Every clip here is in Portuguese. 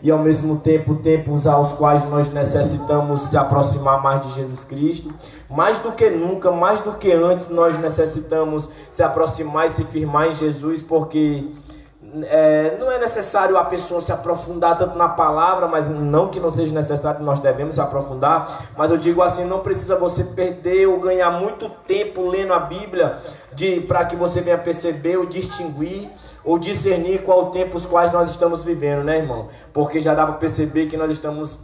e ao mesmo tempo tempos aos quais nós necessitamos se aproximar mais de Jesus Cristo. Mais do que nunca, mais do que antes, nós necessitamos se aproximar e se firmar em Jesus, porque não é necessário a pessoa se aprofundar tanto na palavra, mas não que não seja necessário, nós devemos se aprofundar, mas eu digo assim, não precisa você perder ou ganhar muito tempo lendo a Bíblia para que você venha perceber ou distinguir ou discernir qual o tempo os quais nós estamos vivendo, né, irmão? Porque já dá para perceber que nós estamos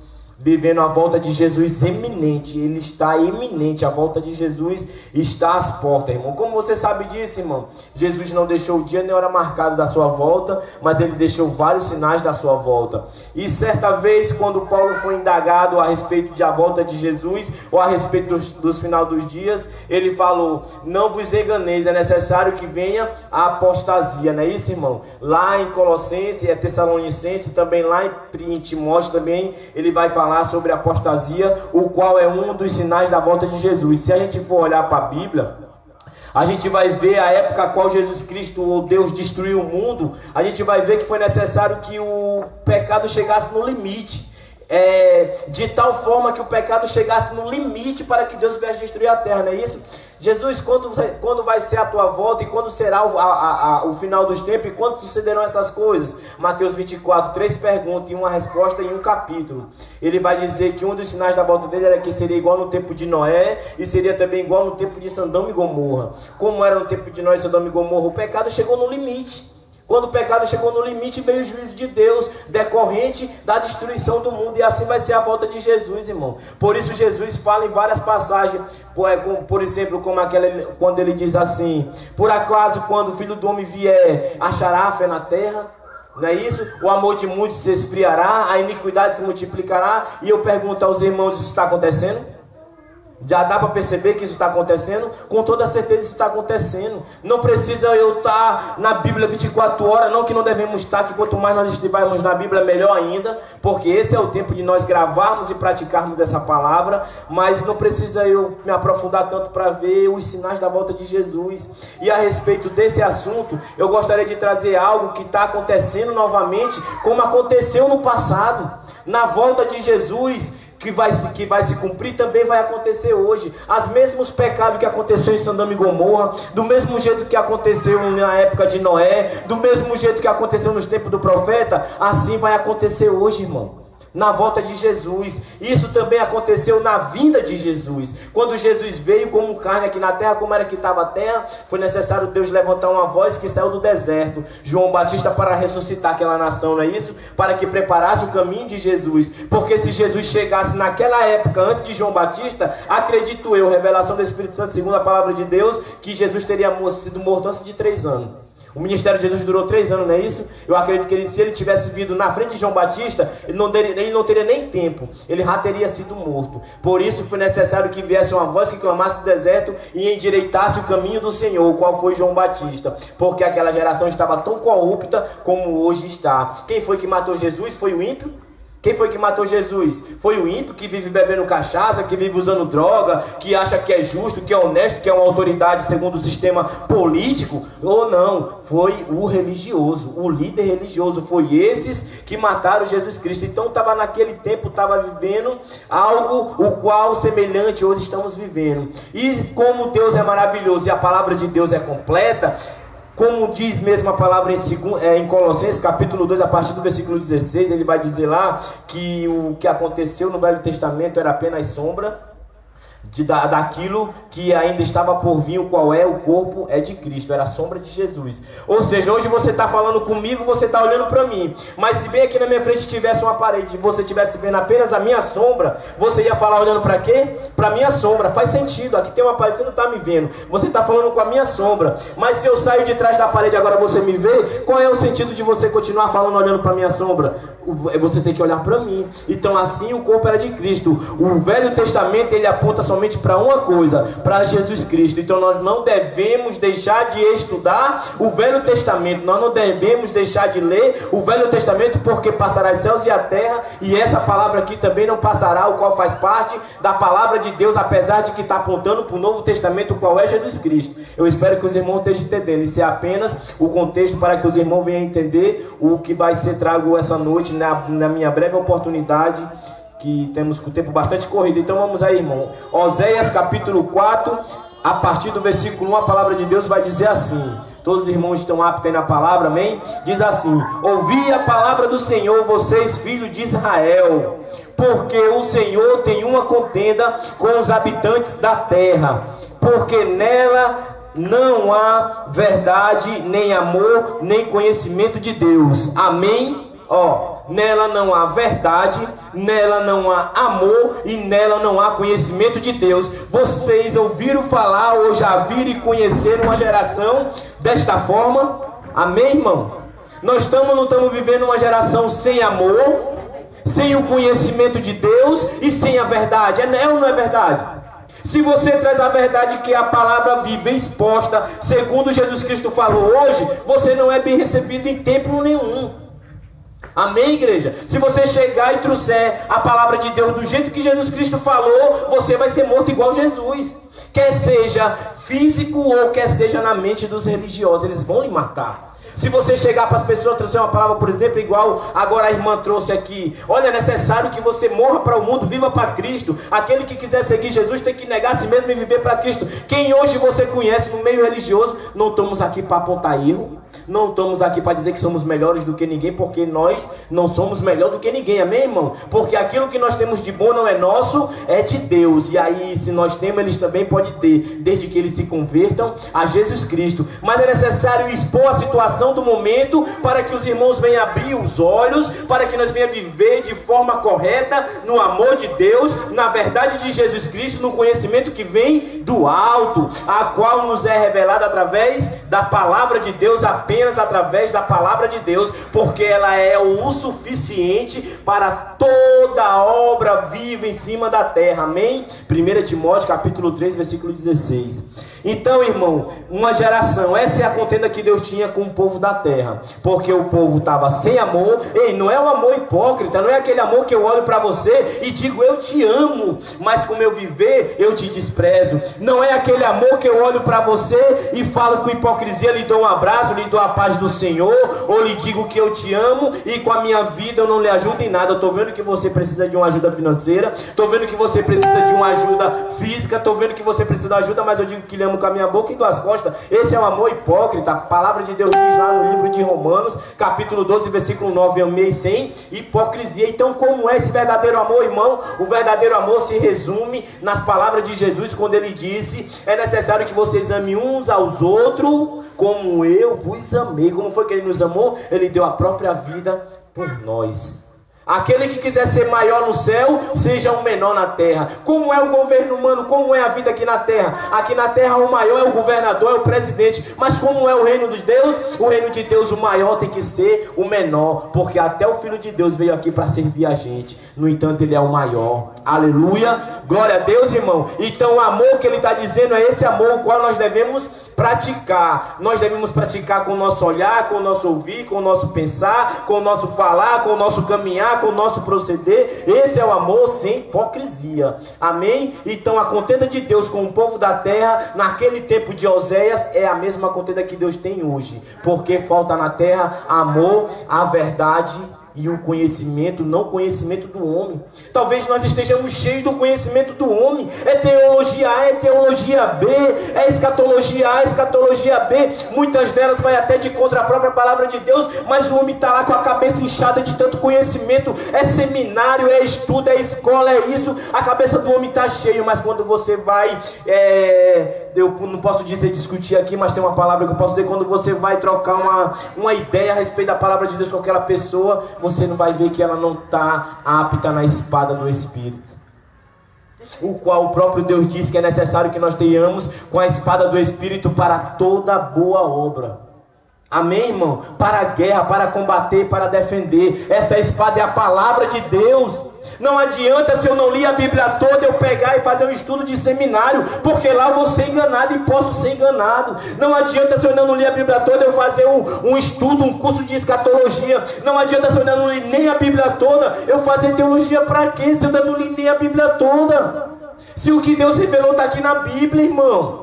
vivendo a volta de Jesus iminente. Ele está iminente, a volta de Jesus está às portas, irmão. Como você sabe disso, irmão? Jesus não deixou o dia nem hora marcado da sua volta, mas ele deixou vários sinais da sua volta. E certa vez, quando Paulo foi indagado a respeito da volta de Jesus, ou a respeito dos final dos dias, ele falou: não vos enganeis, é necessário que venha a apostasia, não é isso, irmão? Lá em Colossenses, Tessalonicenses, também lá em Timóteo também, ele vai falar sobre a apostasia, o qual é um dos sinais da volta de Jesus. Se a gente for olhar para a Bíblia, a gente vai ver a época a qual Jesus Cristo, ou Deus, destruiu o mundo. A gente vai ver que foi necessário que o pecado chegasse no limite, de tal forma que o pecado chegasse no limite para que Deus viesse destruir a terra, não é isso? Jesus, quando vai ser a tua volta e quando será o final dos tempos e quando sucederão essas coisas? Mateus 24, 3 perguntas e uma resposta em um capítulo. Ele vai dizer que um dos sinais da volta dele era que seria igual no tempo de Noé e seria também igual no tempo de Sodoma e Gomorra. Como era no tempo de Noé e Sodoma e Gomorra? O pecado chegou no limite. Quando o pecado chegou no limite, veio o juízo de Deus, decorrente da destruição do mundo. E assim vai ser a volta de Jesus, irmão. Por isso Jesus fala em várias passagens, por exemplo, como aquela, quando ele diz assim: por acaso quando o Filho do Homem vier, achará fé na terra? Não é isso? O amor de muitos se esfriará, a iniquidade se multiplicará. E eu pergunto aos irmãos, isso está acontecendo? Já dá para perceber que isso está acontecendo? Com toda certeza isso está acontecendo. Não precisa eu estar na Bíblia 24 horas, não que não devemos estar, que quanto mais nós estivermos na Bíblia, melhor ainda, porque esse é o tempo de nós gravarmos e praticarmos essa palavra, mas não precisa eu me aprofundar tanto para ver os sinais da volta de Jesus. E a respeito desse assunto, eu gostaria de trazer algo que está acontecendo novamente, como aconteceu no passado. Na volta de Jesus, que vai se cumprir, também vai acontecer hoje. Os mesmos pecados que aconteceu em Sodoma e Gomorra, do mesmo jeito que aconteceu na época de Noé, do mesmo jeito que aconteceu nos tempos do profeta, assim vai acontecer hoje, irmão. Na volta de Jesus. Isso também aconteceu na vinda de Jesus. Quando Jesus veio como carne aqui na terra, como era que estava a terra, foi necessário Deus levantar uma voz que saiu do deserto, João Batista, para ressuscitar aquela nação, não é isso? Para que preparasse o caminho de Jesus. Porque se Jesus chegasse naquela época, antes de João Batista, acredito eu, revelação do Espírito Santo, segundo a palavra de Deus, que Jesus teria sido morto antes de 3 anos. O ministério de Jesus durou 3 anos, não é isso? Eu acredito que se ele tivesse vindo na frente de João Batista, ele não teria nem tempo. Ele já teria sido morto. Por isso foi necessário que viesse uma voz que clamasse do deserto e endireitasse o caminho do Senhor, o qual foi João Batista. Porque aquela geração estava tão corrupta como hoje está. Quem foi que matou Jesus? Foi o ímpio? Quem foi que matou Jesus? Foi o ímpio que vive bebendo cachaça, que vive usando droga, que acha que é justo, que é honesto, que é uma autoridade segundo o sistema político? Ou não? Foi o religioso, o líder religioso. Foi esses que mataram Jesus Cristo. Então estava naquele tempo, estava vivendo algo o qual semelhante hoje estamos vivendo. E como Deus é maravilhoso e a palavra de Deus é completa, como diz mesmo a palavra em Colossenses capítulo 2, a partir do versículo 16, ele vai dizer lá que o que aconteceu no Velho Testamento era apenas sombra daquilo que ainda estava por vir, o qual é o corpo é de Cristo, era a sombra de Jesus. Ou seja, hoje você está falando comigo, você está olhando para mim, mas se bem aqui na minha frente tivesse uma parede e você estivesse vendo apenas a minha sombra, você ia falar olhando para quê? Para a minha sombra. Faz sentido, aqui tem uma parede, você não está me vendo, você está falando com a minha sombra. Mas se eu saio de trás da parede agora você me vê, qual é o sentido de você continuar falando olhando para a minha sombra? Você tem que olhar para mim. Então assim o corpo era de Cristo. O Velho Testamento ele aponta somente para uma coisa, para Jesus Cristo. Então nós não devemos deixar de estudar o Velho Testamento, nós não devemos deixar de ler o Velho Testamento, porque passará os céus e a terra, e essa palavra aqui também não passará, o qual faz parte da palavra de Deus, apesar de que está apontando para o Novo Testamento, o qual é Jesus Cristo. Eu espero que os irmãos estejam entendendo. Isso é apenas o contexto para que os irmãos venham entender o que vai ser trago essa noite, na minha breve oportunidade, que temos com o tempo bastante corrido. Então vamos aí, irmão. Oséias capítulo 4, a partir do versículo 1, a palavra de Deus vai dizer assim. Todos os irmãos estão aptos aí na palavra, amém? Diz assim: ouvi a palavra do Senhor, vocês filhos de Israel, porque o Senhor tem uma contenda com os habitantes da terra, porque nela não há verdade, nem amor, nem conhecimento de Deus. Amém? Nela não há verdade, nela não há amor e nela não há conhecimento de Deus. Vocês ouviram falar ou já viram e conheceram uma geração desta forma? Amém, irmão? Nós não estamos vivendo uma geração sem amor, sem o conhecimento de Deus e sem a verdade. É ou não é verdade? Se você traz a verdade, que é a palavra viva e exposta, segundo Jesus Cristo falou hoje, você não é bem recebido em templo nenhum. Amém, igreja? Se você chegar e trouxer a palavra de Deus do jeito que Jesus Cristo falou, você vai ser morto igual Jesus. Quer seja físico ou quer seja na mente dos religiosos, eles vão lhe matar. Se você chegar para as pessoas, trazer uma palavra, por exemplo, igual agora a irmã trouxe aqui: olha, é necessário que você morra para o mundo, viva para Cristo. Aquele que quiser seguir Jesus tem que negar a si mesmo e viver para Cristo. Quem hoje você conhece no meio religioso, não estamos aqui para apontar erro, não estamos aqui para dizer que somos melhores do que ninguém, porque nós não somos melhor do que ninguém, amém, irmão? Porque aquilo que nós temos de bom não é nosso, é de Deus. E aí, se nós temos, eles também podem ter, desde que eles se convertam a Jesus Cristo. Mas é necessário expor a situação do momento, para que os irmãos venham abrir os olhos, para que nós venhamos viver de forma correta, no amor de Deus, na verdade de Jesus Cristo, no conhecimento que vem do alto, a qual nos é revelada através da palavra de Deus, apenas através da palavra de Deus, porque ela é o suficiente para toda obra viva em cima da terra, amém? 1 Timóteo capítulo 3, versículo 16. Então, irmão, uma geração, essa é a contenda que Deus tinha com o povo da terra, porque o povo estava sem amor. Ei, não é um amor hipócrita, não é aquele amor que eu olho para você e digo eu te amo, mas com o meu viver eu te desprezo. Não é aquele amor que eu olho para você e falo com hipocrisia, lhe dou um abraço, lhe dou a paz do Senhor, ou lhe digo que eu te amo e com a minha vida eu não lhe ajudo em nada. Eu estou vendo que você precisa de uma ajuda financeira, estou vendo que você precisa de uma ajuda física, estou vendo que você precisa de ajuda, mas eu digo que lhe amo com a minha boca e duas costas. Esse é o amor hipócrita. A palavra de Deus diz lá no livro de Romanos, capítulo 12, versículo 9, amei sem hipocrisia. Então, como é esse verdadeiro amor, irmão? O verdadeiro amor se resume nas palavras de Jesus, quando ele disse: é necessário que vocês amem uns aos outros como eu vos amei. Como foi que ele nos amou? Ele deu a própria vida por nós. Aquele que quiser ser maior no céu, seja o menor na terra. Como é o governo humano? Como é a vida aqui na terra? Aqui na terra o maior é o governador, é o presidente. Mas como é o reino de Deus? O reino de Deus, o maior tem que ser o menor, porque até o Filho de Deus veio aqui para servir a gente. No entanto, ele é o maior. Aleluia, glória a Deus, irmão. Então o amor que ele está dizendo é esse amor o qual nós devemos praticar. Nós devemos praticar com o nosso olhar, com o nosso ouvir, com o nosso pensar, com o nosso falar, com o nosso caminhar, com o nosso proceder. Esse é o amor sem hipocrisia, amém? Então a contenda de Deus com o povo da terra naquele tempo de Oséias é a mesma contenda que Deus tem hoje, porque falta na terra amor, a verdade e o conhecimento, não conhecimento do homem. Talvez nós estejamos cheios do conhecimento do homem. É teologia A, é teologia B, é escatologia A, escatologia B. Muitas delas vai até de contra a própria palavra de Deus, mas o homem está lá com a cabeça inchada de tanto conhecimento. É seminário, é estudo, é escola, é isso. A cabeça do homem está cheia, mas quando você vai, eu não posso dizer discutir aqui, mas tem uma palavra que eu posso dizer: quando você vai trocar uma ideia a respeito da palavra de Deus com aquela pessoa, você não vai ver que ela não está apta na espada do Espírito, o qual o próprio Deus diz que é necessário que nós tenhamos com a espada do Espírito para toda boa obra. Amém, irmão? Para a guerra, para combater, para defender. Essa espada é a palavra de Deus. Não adianta, se eu não li a Bíblia toda, eu pegar e fazer um estudo de seminário, porque lá eu vou ser enganado e posso ser enganado. Não adianta, se eu ainda não li a Bíblia toda, eu fazer um estudo, um curso de escatologia. Não adianta, se eu ainda não li nem a Bíblia toda, eu fazer teologia para quê? Se eu ainda não li nem a Bíblia toda. Se o que Deus revelou está aqui na Bíblia, irmão.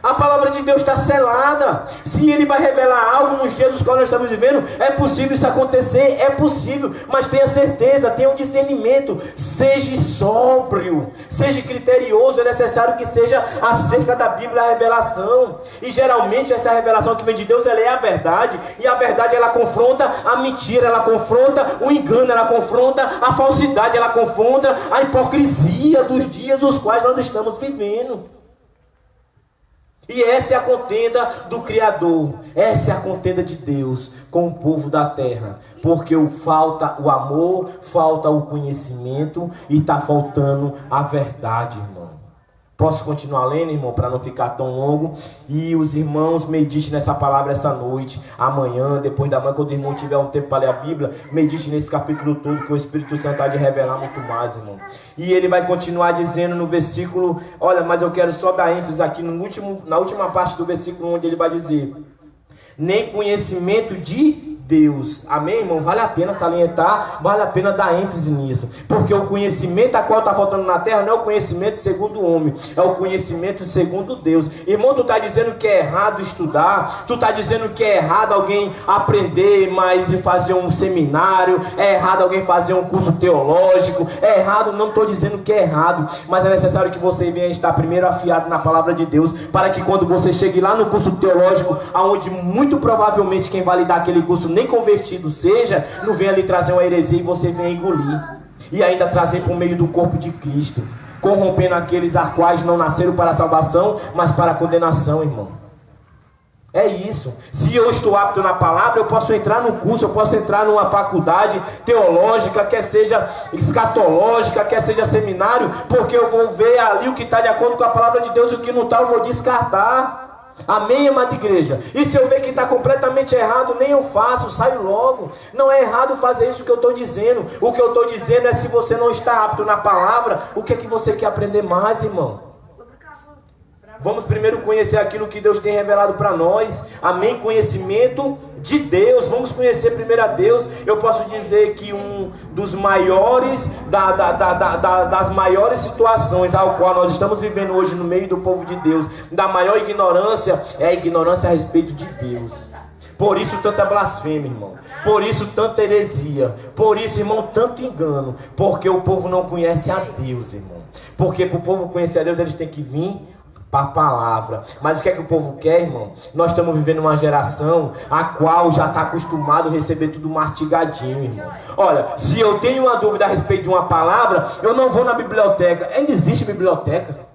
A palavra de Deus está selada. Se Ele vai revelar algo nos dias dos quais nós estamos vivendo, é possível isso acontecer, é possível, mas tenha certeza, tenha um discernimento, seja sóbrio, seja criterioso. É necessário que seja acerca da Bíblia a revelação, e geralmente essa revelação que vem de Deus, ela é a verdade, e a verdade ela confronta a mentira, ela confronta o engano, ela confronta a falsidade, ela confronta a hipocrisia dos dias os quais nós estamos vivendo. E essa é a contenda do Criador, essa é a contenda de Deus com o povo da terra, porque falta o amor, falta o conhecimento e está faltando a verdade, irmão. Posso continuar lendo, irmão, para não ficar tão longo? E os irmãos meditem nessa palavra essa noite, amanhã, depois da manhã, quando o irmão tiver um tempo para ler a Bíblia, medite nesse capítulo todo, que o Espírito Santo há de revelar muito mais, irmão. E ele vai continuar dizendo no versículo, olha, mas eu quero só dar ênfase aqui na última parte do versículo, onde ele vai dizer, nem conhecimento de Deus. Amém, irmão? Vale a pena salientar, vale a pena dar ênfase nisso, porque o conhecimento a qual está faltando na terra não é o conhecimento segundo o homem, é o conhecimento segundo Deus. Irmão, tu está dizendo que é errado estudar, tu está dizendo que é errado alguém aprender mais e fazer um seminário, é errado alguém fazer um curso teológico, é errado, não estou dizendo que é errado, mas é necessário que você venha estar primeiro afiado na palavra de Deus, para que quando você chegue lá no curso teológico, aonde muito provavelmente quem vai lhe dar aquele curso nem convertido seja, não venha lhe trazer uma heresia e você venha engolir, e ainda trazer por meio do corpo de Cristo, corrompendo aqueles a quais não nasceram para a salvação, mas para a condenação, irmão. É isso. Se eu estou apto na palavra, eu posso entrar no curso, eu posso entrar numa faculdade teológica, quer seja escatológica, quer seja seminário, porque eu vou ver ali o que está de acordo com a palavra de Deus e o que não está eu vou descartar. Amém, amada igreja? E se eu ver que está completamente errado, nem eu faço, saio logo. Não é errado fazer isso que eu estou dizendo. O que eu estou dizendo é, se você não está apto na palavra, o que é que você quer aprender mais, irmão? Vamos primeiro conhecer aquilo que Deus tem revelado para nós. Amém? Conhecimento de Deus. Vamos conhecer primeiro a Deus. Eu posso dizer que um dos maiores das maiores situações ao qual nós estamos vivendo hoje no meio do povo de Deus, da maior ignorância, é a ignorância a respeito de Deus. Por isso tanta blasfêmia, irmão. Por isso tanta heresia. Por isso, irmão, tanto engano. Porque o povo não conhece a Deus, irmão. Porque para o povo conhecer a Deus, eles têm que vir para a palavra. Mas o que é que o povo quer, irmão? Nós estamos vivendo uma geração a qual já está acostumado a receber tudo mastigadinho, irmão. Olha, se eu tenho uma dúvida a respeito de uma palavra, eu não vou na biblioteca. Ainda existe biblioteca?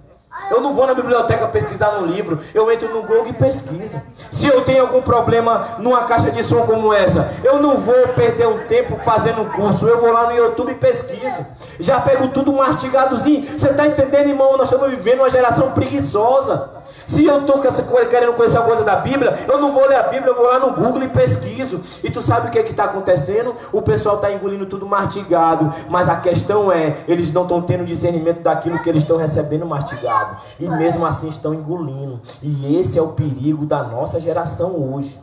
Eu não vou na biblioteca pesquisar no livro, eu entro no Google e pesquiso. Se eu tenho algum problema numa caixa de som como essa, eu não vou perder um tempo fazendo um curso, eu vou lá no YouTube e pesquiso. Já pego tudo mastigadozinho. Você está entendendo, irmão? Nós estamos vivendo uma geração preguiçosa. Se eu estou querendo conhecer alguma coisa da Bíblia, eu não vou ler a Bíblia, eu vou lá no Google e pesquiso. E tu sabe o que é que está acontecendo? O pessoal está engolindo tudo mastigado. Mas a questão é, eles não estão tendo discernimento daquilo que eles estão recebendo mastigado. E mesmo assim estão engolindo. E esse é o perigo da nossa geração hoje.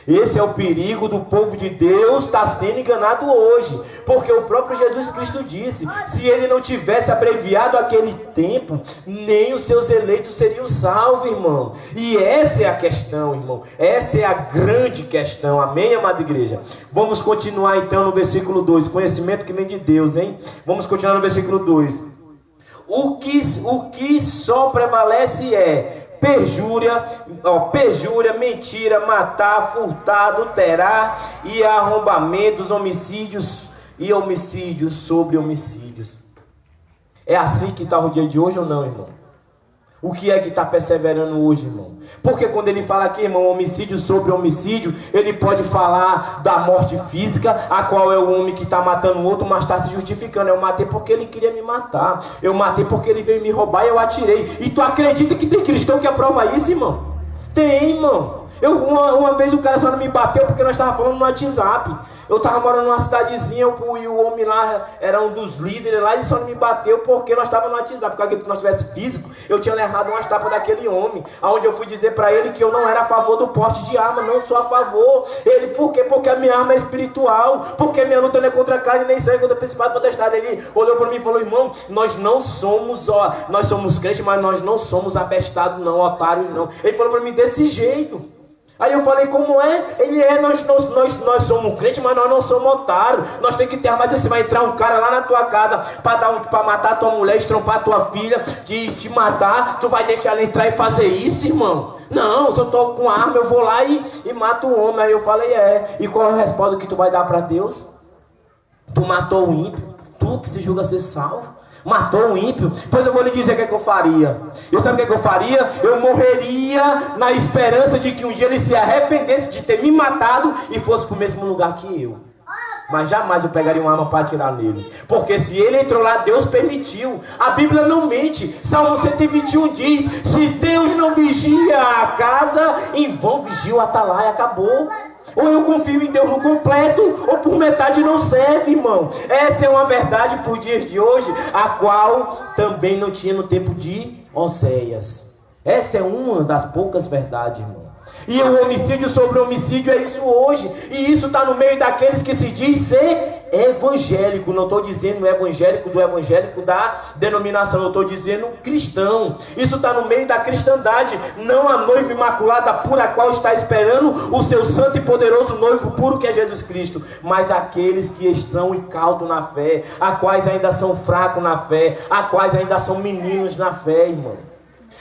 Esse é o perigo do povo de Deus estar sendo enganado hoje. Porque o próprio Jesus Cristo disse, se ele não tivesse abreviado aquele tempo, nem os seus eleitos seriam salvos, irmão. E essa é a questão, irmão. Essa é a grande questão. Amém, amada igreja? Vamos continuar então no versículo 2. Conhecimento que vem de Deus, hein? Vamos continuar no versículo 2. O que só prevalece é perjúria, mentira, matar, furtar, adulterar e arrombamentos, homicídios e homicídios sobre homicídios. É assim que está o dia de hoje ou não, irmão? O que é que está perseverando hoje, irmão? Porque quando ele fala aqui, irmão, homicídio sobre homicídio, ele pode falar da morte física, a qual é o homem que está matando o outro, mas está se justificando. Eu matei porque ele queria me matar. Eu matei porque ele veio me roubar e eu atirei. E tu acredita que tem cristão que aprova isso, irmão? Tem, irmão. Uma vez o cara só não me bateu porque nós estávamos falando no WhatsApp. Eu estava morando numa cidadezinha e o homem lá era um dos líderes lá, e só não me bateu porque nós estávamos no WhatsApp. Porque se nós tivesse físico, eu tinha errado umas tapas daquele homem. Onde eu fui dizer para ele que eu não era a favor do porte de arma, não sou a favor. Ele, por quê? Porque a minha arma é espiritual, porque minha luta não é contra a carne nem sangue, contra o principado potestade. Ele olhou para mim e falou: irmão, nós não somos, nós somos crentes, mas nós não somos abestados não, otários não. Ele falou para mim desse jeito. Aí eu falei: como é? Ele nós somos crentes, mas nós não somos otários. Nós temos que ter arma. Se vai entrar um cara lá na tua casa para matar tua mulher, estrompar tua filha, te matar, tu vai deixar ele entrar e fazer isso, irmão? Não, se eu tô com arma, eu vou lá e mato o homem. Aí eu falei: e qual é a resposta que tu vai dar para Deus? Tu matou o ímpio, tu que se julga ser salvo, matou o ímpio. Pois eu vou lhe dizer o que é que eu faria. Eu sabe o que é que eu faria? Eu morreria na esperança de que um dia ele se arrependesse de ter me matado e fosse para o mesmo lugar que eu. Mas jamais eu pegaria uma arma para atirar nele. Porque se ele entrou lá, Deus permitiu. A Bíblia não mente. Salmo 121 diz: se Deus não vigia a casa, em vão vigia o atalaia. Acabou. Ou eu confio em Deus no completo, ou por metade não serve, irmão. Essa é uma verdade por dias de hoje, a qual também não tinha no tempo de Oséias. Essa é uma das poucas verdades, irmão. E o homicídio sobre homicídio é isso hoje. E isso está no meio daqueles que se diz ser evangélico. Não estou dizendo evangélico do evangélico da denominação. Eu estou dizendo cristão. Isso está no meio da cristandade. Não a noiva imaculada por a qual está esperando o seu santo e poderoso noivo puro que é Jesus Cristo. Mas aqueles que estão incautos na fé. A quais ainda são fracos na fé. A quais ainda são meninos na fé, irmão.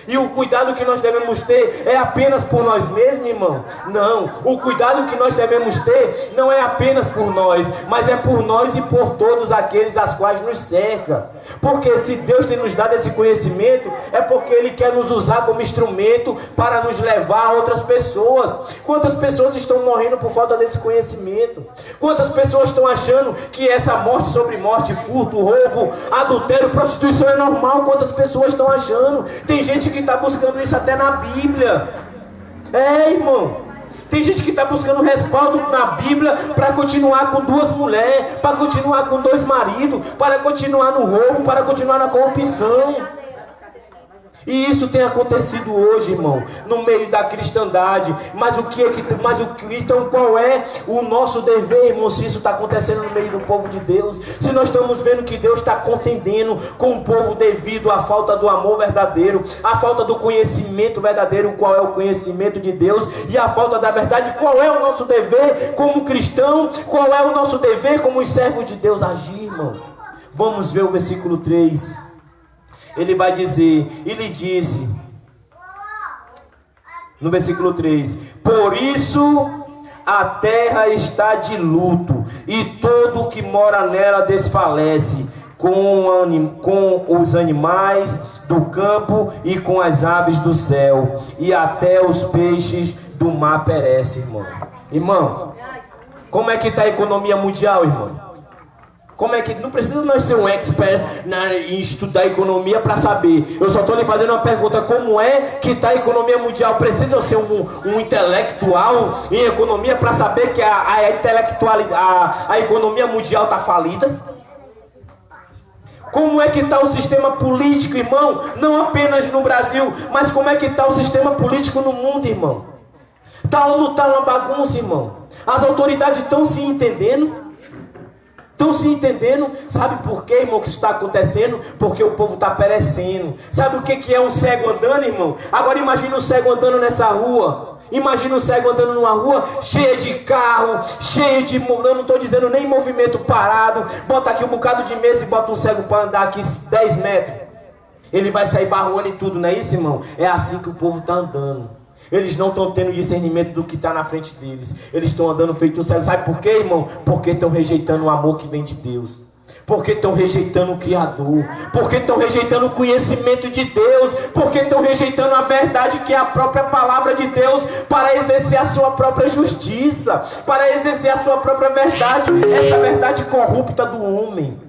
E o cuidado que nós devemos ter é apenas por nós mesmos, irmão? Não, o cuidado que nós devemos ter não é apenas por nós, mas é por nós e por todos aqueles as quais nos cerca. Porque se Deus tem nos dado esse conhecimento, é porque Ele quer nos usar como instrumento para nos levar a outras pessoas. Quantas pessoas estão morrendo por falta desse conhecimento? Quantas pessoas estão achando que essa morte sobre morte, furto, roubo, adultério, prostituição é normal? Quantas pessoas estão achando? Tem gente que está buscando isso até na Bíblia. Irmão, tem gente que está buscando respaldo na Bíblia para continuar com 2 mulheres, para continuar com 2 maridos, para continuar no roubo, para continuar na corrupção. E isso tem acontecido hoje, irmão, no meio da cristandade. Então qual é o nosso dever, irmão, se isso está acontecendo no meio do povo de Deus? Se nós estamos vendo que Deus está contendendo com o povo devido à falta do amor verdadeiro, à falta do conhecimento verdadeiro, qual é o conhecimento de Deus, e a falta da verdade, qual é o nosso dever como cristão, qual é o nosso dever como os servos de Deus agir, irmão? Vamos ver o versículo 3. Ele vai dizer, e lhe disse, no versículo 3: por isso a terra está de luto, e todo o que mora nela desfalece, com os animais do campo e com as aves do céu, e até os peixes do mar perecem, irmão. Irmão, como é que está a economia mundial, irmão? Como é que... Não precisa nós ser um expert em estudar economia para saber. Eu só estou lhe fazendo uma pergunta: como é que está a economia mundial? Precisa eu ser um intelectual em economia para saber que a economia mundial está falida? Como é que está o sistema político, irmão? Não apenas no Brasil, mas como é que está o sistema político no mundo, irmão? Está ou não está uma bagunça, irmão? As autoridades estão se entendendo? Estão se entendendo? Sabe por quê, irmão, que isso está acontecendo? Porque o povo está perecendo. Sabe o que é um cego andando, irmão? Agora imagina um cego andando nessa rua. Imagina um cego andando numa rua cheia de carro, cheia de... Eu não estou dizendo nem movimento parado. Bota aqui um bocado de mesa e bota um cego para andar aqui 10 metros. Ele vai sair barruando e tudo, não é isso, irmão? É assim que o povo está andando. Eles não estão tendo discernimento do que está na frente deles. Eles estão andando feito cego. Sabe por quê, irmão? Porque estão rejeitando o amor que vem de Deus. Porque estão rejeitando o Criador. Porque estão rejeitando o conhecimento de Deus. Porque estão rejeitando a verdade que é a própria palavra de Deus, para exercer a sua própria justiça, para exercer a sua própria verdade. Essa verdade corrupta do homem.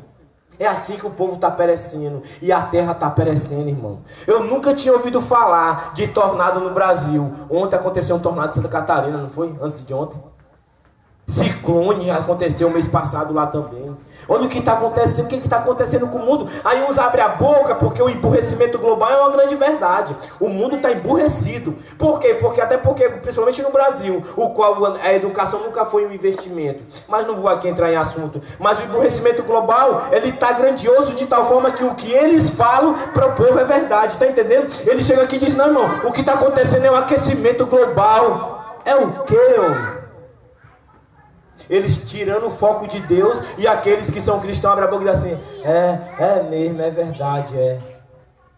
É assim que o povo está perecendo. E a terra está perecendo, irmão. Eu nunca tinha ouvido falar de tornado no Brasil. Ontem aconteceu um tornado em Santa Catarina, não foi? Antes de ontem. Ciclone aconteceu mês passado lá também. Olha o que está acontecendo, o que está acontecendo com o mundo. Aí uns abrem a boca porque o emburrecimento global é uma grande verdade. O mundo está emburrecido. Por quê? Porque, principalmente no Brasil, o qual a educação nunca foi um investimento. Mas não vou aqui entrar em assunto. Mas o emburrecimento global, ele está grandioso de tal forma que o que eles falam para o povo é verdade. Está entendendo? Ele chega aqui e diz, não, irmão, o que está acontecendo é o aquecimento global. É o quê, homem? Eles tirando o foco de Deus, e aqueles que são cristãos abrem a boca e dizem assim, é mesmo, é verdade,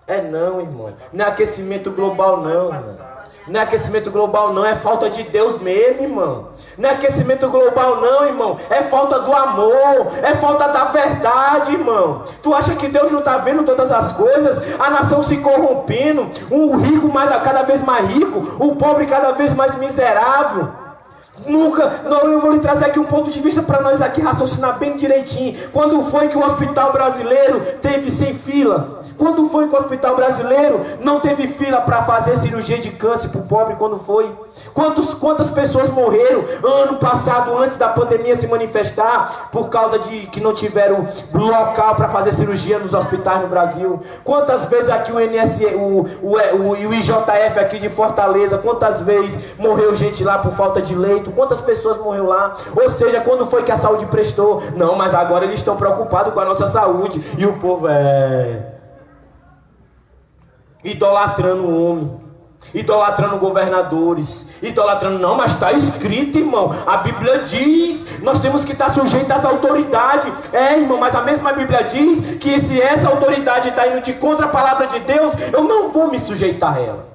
é não, irmão, não é aquecimento global não, irmão. Não é aquecimento global não, é falta de Deus mesmo, irmão. Não é aquecimento global não, irmão, é falta do amor, é falta da verdade, irmão. Tu acha que Deus não está vendo todas as coisas? A nação se corrompendo, o rico cada vez mais rico, o pobre cada vez mais miserável. Eu vou lhe trazer aqui um ponto de vista para nós aqui raciocinar bem direitinho. Quando foi que o hospital brasileiro teve sem fila? Quando foi que o hospital brasileiro não teve fila para fazer cirurgia de câncer para o pobre? Quando foi? Quantas pessoas morreram ano passado, antes da pandemia se manifestar, por causa de que não tiveram local para fazer cirurgia nos hospitais no Brasil? Quantas vezes aqui o IJF aqui de Fortaleza, quantas vezes morreu gente lá por falta de leito? Quantas pessoas morreu lá? Ou seja, quando foi que a saúde prestou? Não, mas agora eles estão preocupados com a nossa saúde. E o povo idolatrando o homem, idolatrando governadores, idolatrando, não, mas está escrito, irmão, a Bíblia diz, nós temos que estar sujeitos às autoridades. Irmão, mas a mesma Bíblia diz que se essa autoridade está indo de contra a palavra de Deus, eu não vou me sujeitar a ela.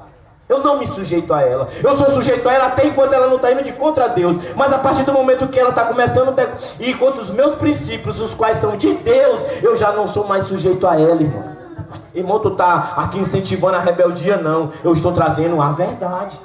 Eu não me sujeito a ela. Eu sou sujeito a ela até enquanto ela não está indo de contra a Deus. Mas a partir do momento que ela está começando e enquanto os meus princípios, os quais são de Deus, eu já não sou mais sujeito a ela, irmão. Irmão, tu está aqui incentivando a rebeldia? Não. Eu estou trazendo a verdade.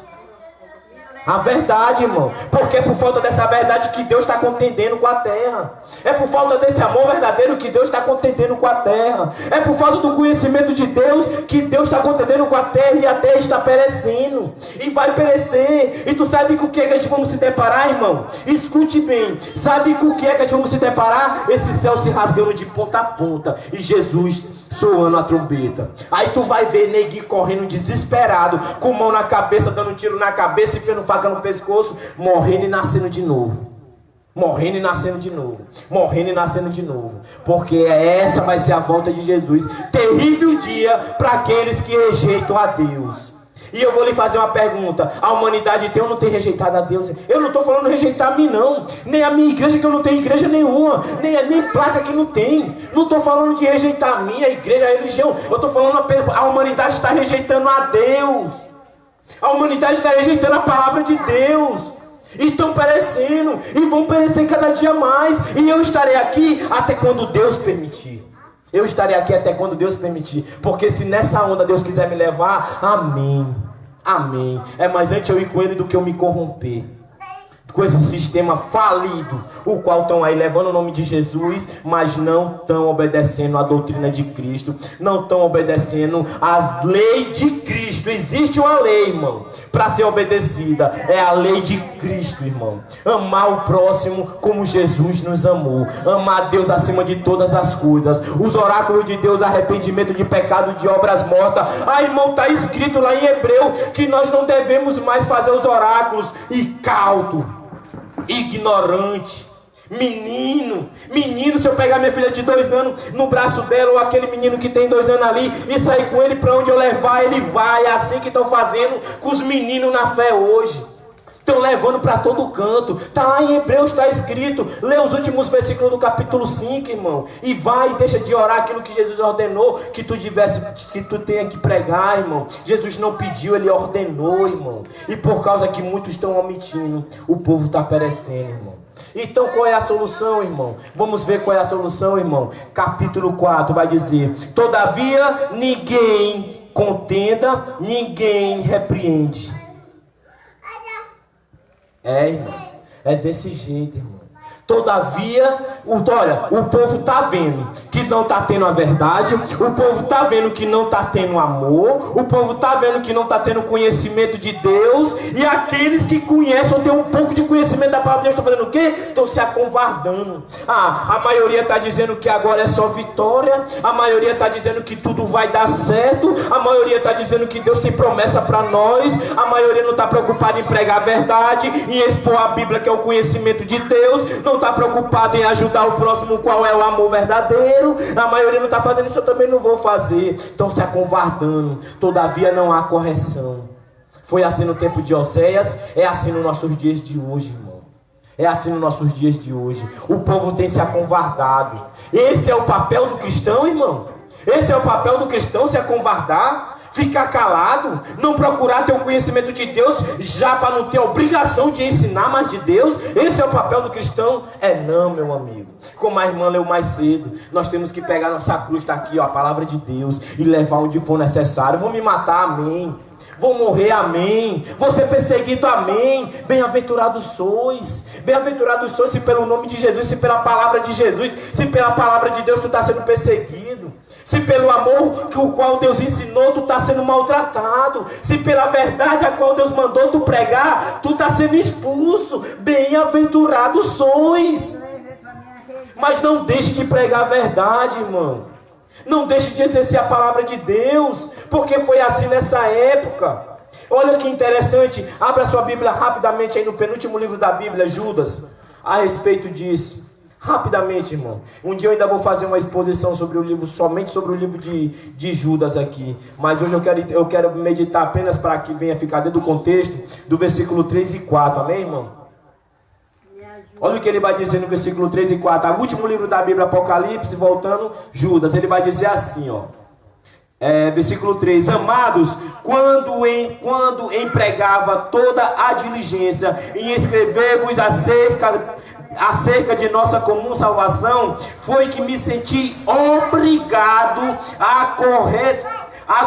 A verdade, irmão. Porque é por falta dessa verdade que Deus está contendendo com a terra. É por falta desse amor verdadeiro que Deus está contendendo com a terra. É por falta do conhecimento de Deus que Deus está contendendo com a terra, e a terra está perecendo. E vai perecer. E tu sabe com o que é que a gente vamos se deparar, irmão? Escute bem. Sabe com o que é que a gente vamos se deparar? Esse céu se rasgando de ponta a ponta. E Jesus soando a trombeta. Aí tu vai ver neguinho correndo desesperado, com mão na cabeça, dando tiro na cabeça, enfiando faca no pescoço, morrendo e nascendo de novo. Morrendo e nascendo de novo. Morrendo e nascendo de novo. Porque essa vai ser a volta de Jesus. Terrível dia para aqueles que rejeitam a Deus. E eu vou lhe fazer uma pergunta. A humanidade tem ou não tem rejeitado a Deus? Eu não estou falando rejeitar a mim, não. Nem a minha igreja, que eu não tenho igreja nenhuma. Nem placa que não tem. Não estou falando de rejeitar a minha igreja, a religião. Eu estou falando a humanidade está rejeitando a Deus. A humanidade está rejeitando a palavra de Deus. E estão perecendo. E vão perecer cada dia mais. E eu estarei aqui até quando Deus permitir. Eu estarei aqui até quando Deus permitir. Porque se nessa onda Deus quiser me levar, amém. Amém. É mais antes eu ir com Ele do que eu me corromper com esse sistema falido, o qual estão aí levando o nome de Jesus, mas não estão obedecendo a doutrina de Cristo, não estão obedecendo às leis de Cristo. Existe uma lei, irmão, para ser obedecida, é a lei de Cristo, irmão. Amar o próximo como Jesus nos amou, amar a Deus acima de todas as coisas, os oráculos de Deus, arrependimento de pecado, de obras mortas. Irmão, está escrito lá em Hebreu que nós não devemos mais fazer os oráculos. Incauto, ignorante, menino, se eu pegar minha filha de 2 anos no braço dela, ou aquele menino que tem 2 anos ali, e sair com ele para onde eu levar, ele vai. É assim que estão fazendo com os meninos na fé hoje. Estão levando para todo canto. Está lá em Hebreus, está escrito. Lê os últimos versículos do capítulo 5, irmão. E vai e deixa de orar aquilo que Jesus ordenou que tu tenha que pregar, irmão. Jesus não pediu, Ele ordenou, irmão. E por causa que muitos estão omitindo, o povo está perecendo, irmão. Então qual é a solução, irmão? Vamos ver qual é a solução, irmão. Capítulo 4 vai dizer: todavia ninguém contenda, ninguém repreende. Irmão, é desse jeito, irmão. Todavia, olha, o povo está vendo que não está tendo a verdade, o povo está vendo que não está tendo amor, o povo está vendo que não está tendo conhecimento de Deus, e aqueles que conhecem ou têm um pouco de conhecimento da palavra de Deus estão fazendo o quê? Estão se acovardando. A maioria está dizendo que agora é só vitória, a maioria está dizendo que tudo vai dar certo, a maioria está dizendo que Deus tem promessa para nós, a maioria não está preocupada em pregar a verdade, em expor a Bíblia, que é o conhecimento de Deus, não está preocupada em ajudar o próximo, qual é o amor verdadeiro. A maioria não está fazendo isso, eu também não vou fazer. Estão se acovardando, todavia não há correção. Foi assim no tempo de Oséias, é assim nos nossos dias de hoje, irmão. É assim nos nossos dias de hoje. O povo tem se acovardado. Esse é o papel do cristão, irmão. Esse é o papel do cristão, se acovardar, ficar calado, não procurar ter o conhecimento de Deus, já para não ter a obrigação de ensinar mais de Deus. Esse é o papel do cristão? É não, meu amigo. Como a irmã leu mais cedo, nós temos que pegar nossa cruz, está aqui, ó, a palavra de Deus, e levar onde for necessário. Vou me matar, amém. Vou morrer, amém. Vou ser perseguido, amém. Bem-aventurados sois. Bem-aventurados sois se pelo nome de Jesus, se pela palavra de Jesus, se pela palavra de Deus tu está sendo perseguido. Se pelo amor o qual Deus ensinou, tu está sendo maltratado. Se pela verdade a qual Deus mandou tu pregar, tu está sendo expulso. Bem-aventurados sois. Mas não deixe de pregar a verdade, irmão. Não deixe de exercer a palavra de Deus, porque foi assim nessa época. Olha que interessante, abra sua Bíblia rapidamente aí no penúltimo livro da Bíblia, Judas, a respeito disso. Rapidamente, irmão. Um dia eu ainda vou fazer uma exposição sobre o livro, somente sobre o livro de Judas aqui. Mas hoje eu quero meditar apenas para que venha ficar dentro do contexto do versículo 3 e 4, amém, irmão? Olha o que ele vai dizer no versículo 3 e 4. O último livro da Bíblia, Apocalipse, voltando, Judas. Ele vai dizer assim, ó. Versículo 3. Amados, quando empregava toda a diligência em escrever-vos acerca de nossa comum salvação, foi que me senti obrigado a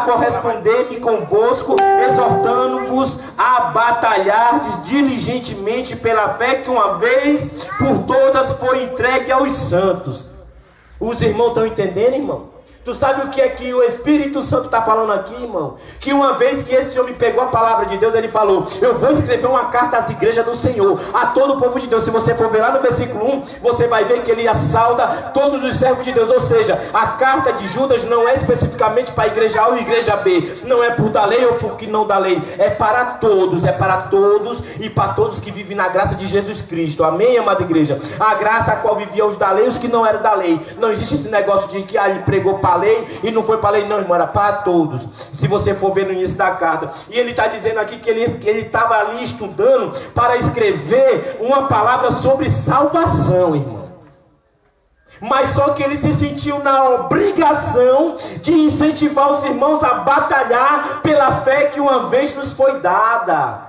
corresponder-me convosco, exortando-vos a batalhardes diligentemente pela fé que uma vez por todas foi entregue aos santos. Os irmãos estão entendendo, irmão? Tu sabe o que é que o Espírito Santo está falando aqui, irmão? Que uma vez que esse homem pegou a palavra de Deus, ele falou: eu vou escrever uma carta às igrejas do Senhor, a todo o povo de Deus. Se você for ver lá no versículo 1, você vai ver que ele assalta todos os servos de Deus. Ou seja, a carta de Judas não é especificamente para a igreja A ou a igreja B. Não é por da lei ou por que não da lei. É para todos e para todos que vivem na graça de Jesus Cristo. Amém, amada igreja? A graça a qual viviam os da lei e os que não eram da lei. Não existe esse negócio de que ele pregou para a lei e não foi para a lei, não, irmão, era para todos. Se você for ver no início da carta, e ele está dizendo aqui que ele estava ali estudando para escrever uma palavra sobre salvação, irmão. Mas só que ele se sentiu na obrigação de incentivar os irmãos a batalhar pela fé que uma vez nos foi dada.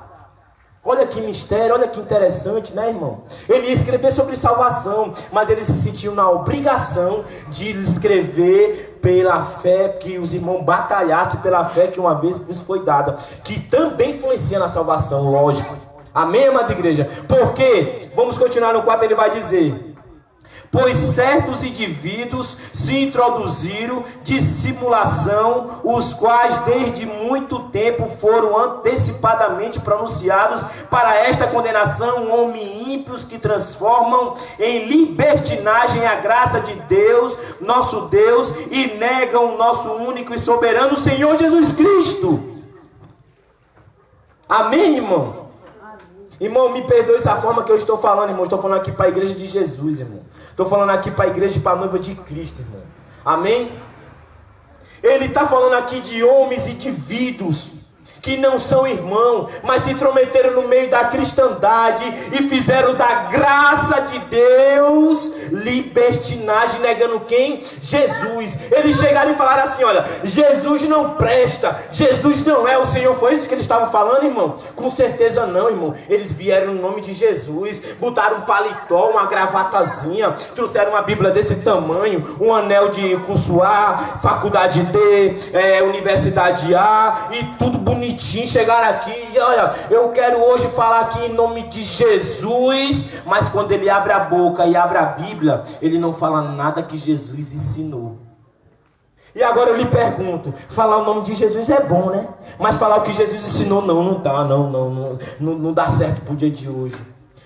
Olha que mistério, olha que interessante, né, irmão? Ele ia escrever sobre salvação, mas ele se sentiu na obrigação de escrever pela fé, que os irmãos batalhassem pela fé que uma vez vos foi dada, que também influencia na salvação, lógico. Amém, amada igreja? Porque, vamos continuar no 4, ele vai dizer: pois certos indivíduos se introduziram de simulação, os quais desde muito tempo foram antecipadamente pronunciados para esta condenação, homens ímpios que transformam em libertinagem a graça de Deus, nosso Deus, e negam o nosso único e soberano Senhor Jesus Cristo. Amém, irmão? Irmão, me perdoe essa forma que eu estou falando, irmão. Estou falando aqui para a igreja de Jesus, irmão. Estou falando aqui para a igreja e para a noiva de Cristo, irmão. Amém? Ele está falando aqui de homens e indivíduos que não são irmãos, mas se intrometeram no meio da cristandade e fizeram da graça de Deus libertinagem, negando quem? Jesus. Eles chegaram e falaram assim: olha, Jesus não presta, Jesus não é o Senhor. Foi isso que eles estavam falando, irmão? Com certeza não, irmão. Eles vieram no nome de Jesus, botaram um paletó, uma gravatazinha, trouxeram uma Bíblia desse tamanho, um anel de curso A, faculdade D, universidade A, e tudo bonitinho, tintim chegaram aqui e olha, eu quero hoje falar aqui em nome de Jesus, mas quando ele abre a boca e abre a Bíblia, ele não fala nada que Jesus ensinou. E agora eu lhe pergunto, falar o nome de Jesus é bom, né? Mas falar o que Jesus ensinou não dá, não dá certo pro dia de hoje.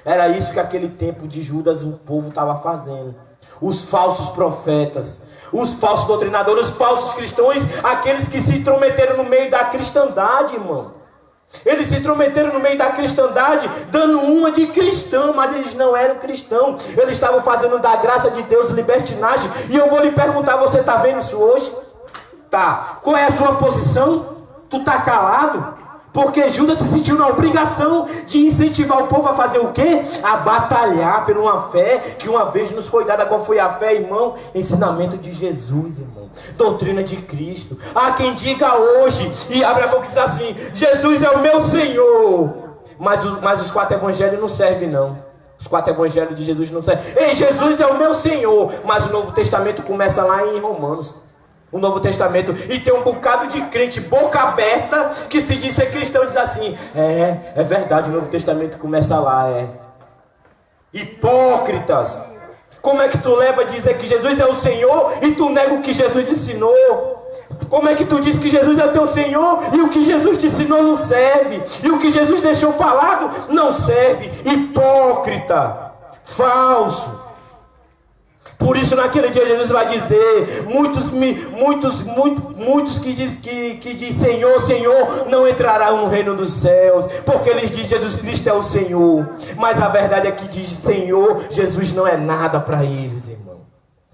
Era isso que aquele tempo de Judas o povo estava fazendo. Os falsos profetas, os falsos doutrinadores, os falsos cristãos, aqueles que se intrometeram no meio da cristandade, irmão. Eles se intrometeram no meio da cristandade, dando uma de cristão, mas eles não eram cristãos. Eles estavam fazendo da graça de Deus libertinagem. E eu vou lhe perguntar, você está vendo isso hoje? Tá. Qual é a sua posição? Tu está calado? Porque Judas se sentiu na obrigação de incentivar o povo a fazer o quê? A batalhar por uma fé que uma vez nos foi dada. Qual foi a fé, irmão? Ensinamento de Jesus, irmão. Doutrina de Cristo. Há quem diga hoje, e abre a boca e diz assim, Jesus é o meu Senhor. Mas os 4 evangelhos não servem, não. Os 4 evangelhos de Jesus não servem. Ei, Jesus é o meu Senhor. Mas o Novo Testamento começa lá em Romanos. O Novo Testamento, e tem um bocado de crente boca aberta que se diz ser cristão e diz assim, é verdade, o Novo Testamento começa lá, hipócritas. Como é que tu leva a dizer que Jesus é o Senhor e tu nega o que Jesus ensinou? Como é que tu diz que Jesus é o teu Senhor e o que Jesus te ensinou não serve? E o que Jesus deixou falado não serve? Hipócrita, falso. Por isso naquele dia Jesus vai dizer, muitos que diz Senhor, Senhor, não entrarão no reino dos céus, porque eles dizem Jesus Cristo é o Senhor, mas a verdade é que diz Senhor, Jesus não é nada para eles, irmão.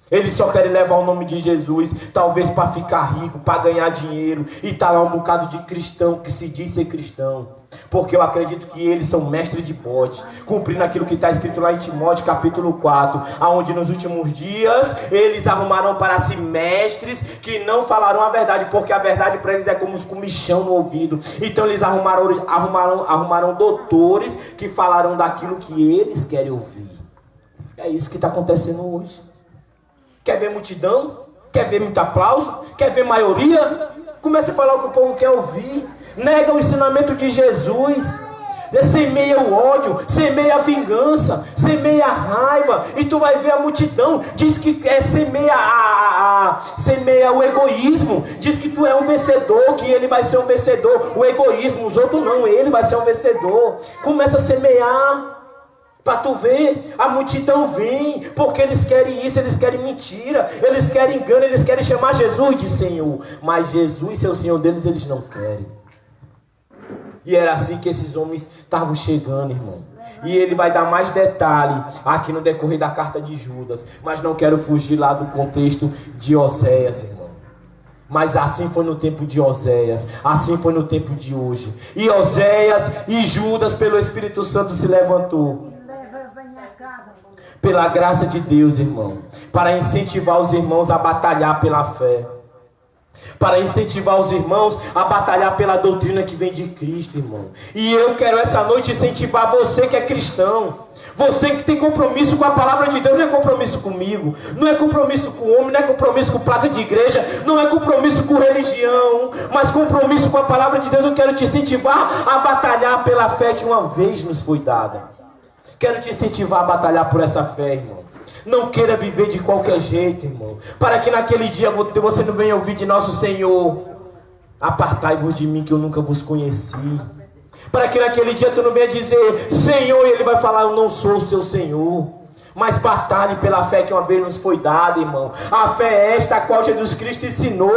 Eles só querem levar o nome de Jesus, talvez para ficar rico, para ganhar dinheiro, e tá lá um bocado de cristão que se diz ser cristão. Porque eu acredito que eles são mestres de bote, cumprindo aquilo que está escrito lá em Timóteo capítulo 4, aonde nos últimos dias eles arrumarão para si mestres que não falarão a verdade, porque a verdade para eles é como os comichão no ouvido. Então eles arrumarão doutores que falarão daquilo que eles querem ouvir. É isso que está acontecendo hoje. Quer ver multidão? Quer ver muito aplauso? Quer ver maioria? Comece a falar o que o povo quer ouvir. Nega o ensinamento de Jesus. Semeia o ódio, semeia a vingança, semeia a raiva, e tu vai ver a multidão. Diz que semeia o egoísmo. Diz que tu é um vencedor, que ele vai ser um vencedor. O egoísmo, os outros não, ele vai ser um vencedor. Começa a semear. Para tu ver, a multidão vem, porque eles querem isso, eles querem mentira, eles querem engano, eles querem chamar Jesus de Senhor, mas Jesus ser o Senhor deles, eles não querem. E era assim que esses homens estavam chegando, irmão. E ele vai dar mais detalhe aqui no decorrer da carta de Judas, mas não quero fugir lá do contexto de Oséias, irmão. Mas assim foi no tempo de Oséias, assim foi no tempo de hoje. E Oséias e Judas, pelo Espírito Santo, se levantou. Pela graça de Deus, irmão, para incentivar os irmãos a batalhar pela fé, para incentivar os irmãos a batalhar pela doutrina que vem de Cristo, irmão. E eu quero essa noite incentivar você que é cristão, você que tem compromisso com a palavra de Deus. Não é compromisso comigo, não é compromisso com o homem, não é compromisso com placa de igreja, não é compromisso com religião, mas compromisso com a palavra de Deus. Eu quero te incentivar a batalhar pela fé que uma vez nos foi dada. Quero te incentivar a batalhar por essa fé, irmão. Não queira viver de qualquer jeito, irmão, para que naquele dia você não venha ouvir de nosso Senhor: apartai-vos de mim, que eu nunca vos conheci. Para que naquele dia tu não venha dizer Senhor, e ele vai falar: eu não sou o seu Senhor. Mas batalhe pela fé que uma vez nos foi dada, irmão. A fé é esta a qual Jesus Cristo ensinou.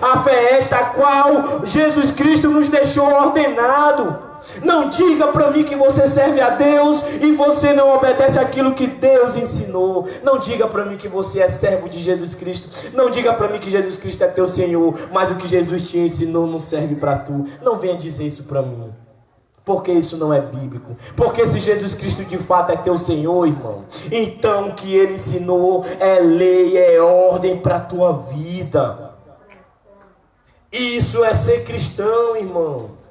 A fé é esta a qual Jesus Cristo nos deixou ordenado. Não diga para mim que você serve a Deus e você não obedece aquilo que Deus ensinou. Não diga para mim que você é servo de Jesus Cristo. Não diga para mim que Jesus Cristo é teu Senhor, mas o que Jesus te ensinou não serve para tu. Não venha dizer isso para mim, porque isso não é bíblico. Porque se Jesus Cristo de fato é teu Senhor, irmão, então o que Ele ensinou é lei, é ordem para a tua vida. Isso é ser cristão, irmão.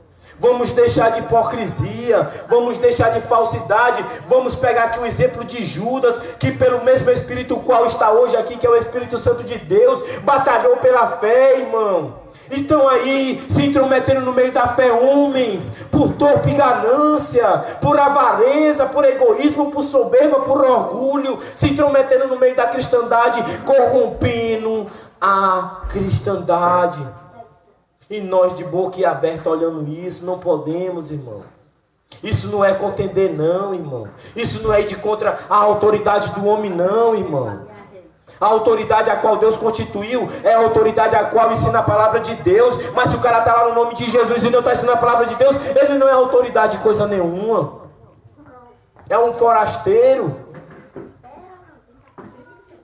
Vamos deixar de hipocrisia, vamos deixar de falsidade. Vamos pegar aqui o exemplo de Judas, que pelo mesmo Espírito qual está hoje aqui, que é o Espírito Santo de Deus, batalhou pela fé, irmão. Estão aí se intrometendo no meio da fé homens, por torpe ganância, por avareza, por egoísmo, por soberba, por orgulho, se intrometendo no meio da cristandade, corrompendo a cristandade. E nós de boca aberta olhando isso, não podemos, irmão. Isso não é contender não, irmão. Isso não é ir de contra a autoridade do homem não, irmão. A autoridade a qual Deus constituiu é a autoridade a qual ensina a palavra de Deus. Mas se o cara está lá no nome de Jesus e não está ensinando a palavra de Deus, ele não é autoridade de coisa nenhuma. É um forasteiro,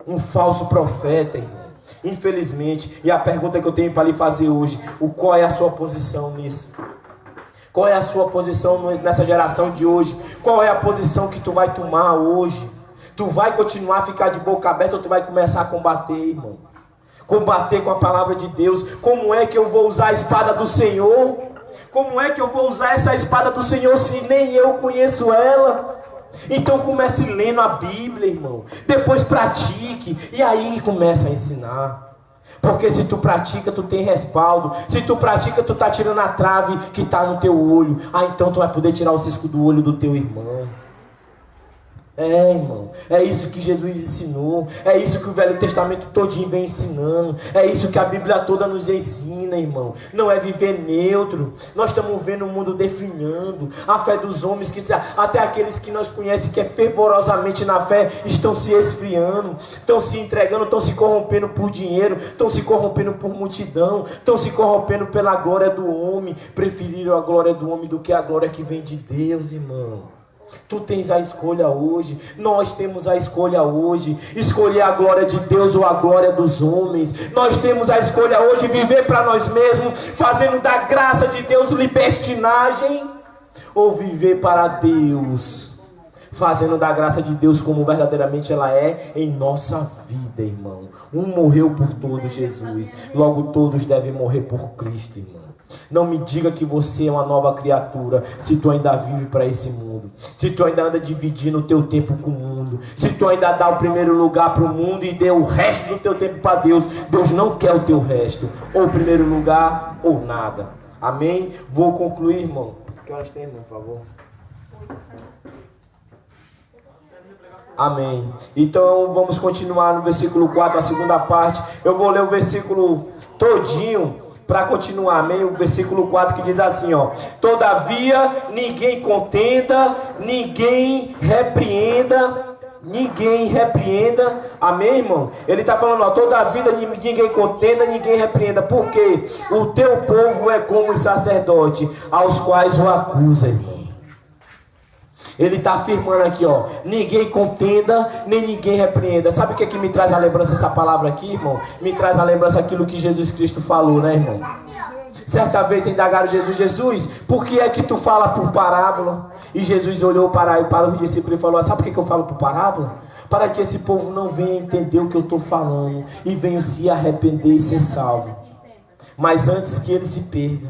um falso profeta, irmão. Infelizmente. E a pergunta que eu tenho para lhe fazer hoje: qual é a sua posição nisso? Qual é a sua posição nessa geração de hoje? Qual é a posição que tu vai tomar hoje? Tu vai continuar a ficar de boca aberta ou tu vai começar a combater, irmão? Combater com a palavra de Deus. Como é que eu vou usar a espada do Senhor? Como é que eu vou usar essa espada do Senhor se nem eu conheço ela? Então comece lendo a Bíblia, irmão. Depois pratique. E aí começa a ensinar. Porque se tu pratica, tu tem respaldo. Se tu pratica, tu tá tirando a trave que tá no teu olho. Então tu vai poder tirar o cisco do olho do teu irmão. É, irmão, é isso que Jesus ensinou. É isso que o Velho Testamento todinho vem ensinando. É isso que a Bíblia toda nos ensina, irmão. Não é viver neutro. Nós estamos vendo o mundo definhando. A fé dos homens, que até aqueles que nós conhecemos que é fervorosamente na fé, estão se esfriando, estão se entregando, estão se corrompendo por dinheiro, estão se corrompendo por multidão, estão se corrompendo pela glória do homem. Preferiram a glória do homem do que a glória que vem de Deus, irmão. Tu tens a escolha hoje. Nós temos a escolha hoje. Escolher a glória de Deus ou a glória dos homens. Nós temos a escolha hoje de viver para nós mesmos, fazendo da graça de Deus libertinagem, ou viver para Deus, fazendo da graça de Deus como verdadeiramente ela é em nossa vida, irmão. Um morreu por todos, Jesus. Logo todos devem morrer por Cristo, irmão. Não me diga que você é uma nova criatura se tu ainda vive para esse mundo, se tu ainda anda dividindo o teu tempo com o mundo, se tu ainda dá o primeiro lugar para o mundo e dê o resto do teu tempo para Deus. Deus não quer o teu resto, ou o primeiro lugar ou nada. Amém? Vou concluir, irmão. Que horas tem, irmão, por favor? Amém. Então vamos continuar no versículo 4, a segunda parte. Eu vou ler o versículo todinho para continuar, amém? O versículo 4 que diz assim, ó: todavia ninguém contenda, ninguém repreenda, amém, irmão? Ele está falando, ó, todavia ninguém contenda, ninguém repreenda, porque o teu povo é como os sacerdotes, aos quais o acusa, irmão. Ele está afirmando aqui, ó: ninguém contenda, nem ninguém repreenda. Sabe o que é que me traz a lembrança essa palavra aqui, irmão? Me traz a lembrança aquilo que Jesus Cristo falou, né, irmão? Certa vez indagaram Jesus, por que é que tu fala por parábola? E Jesus olhou para os discípulos e falou: sabe por que eu falo por parábola? Para que esse povo não venha entender o que eu estou falando e venha se arrepender e ser salvo. Mas antes que ele se perca.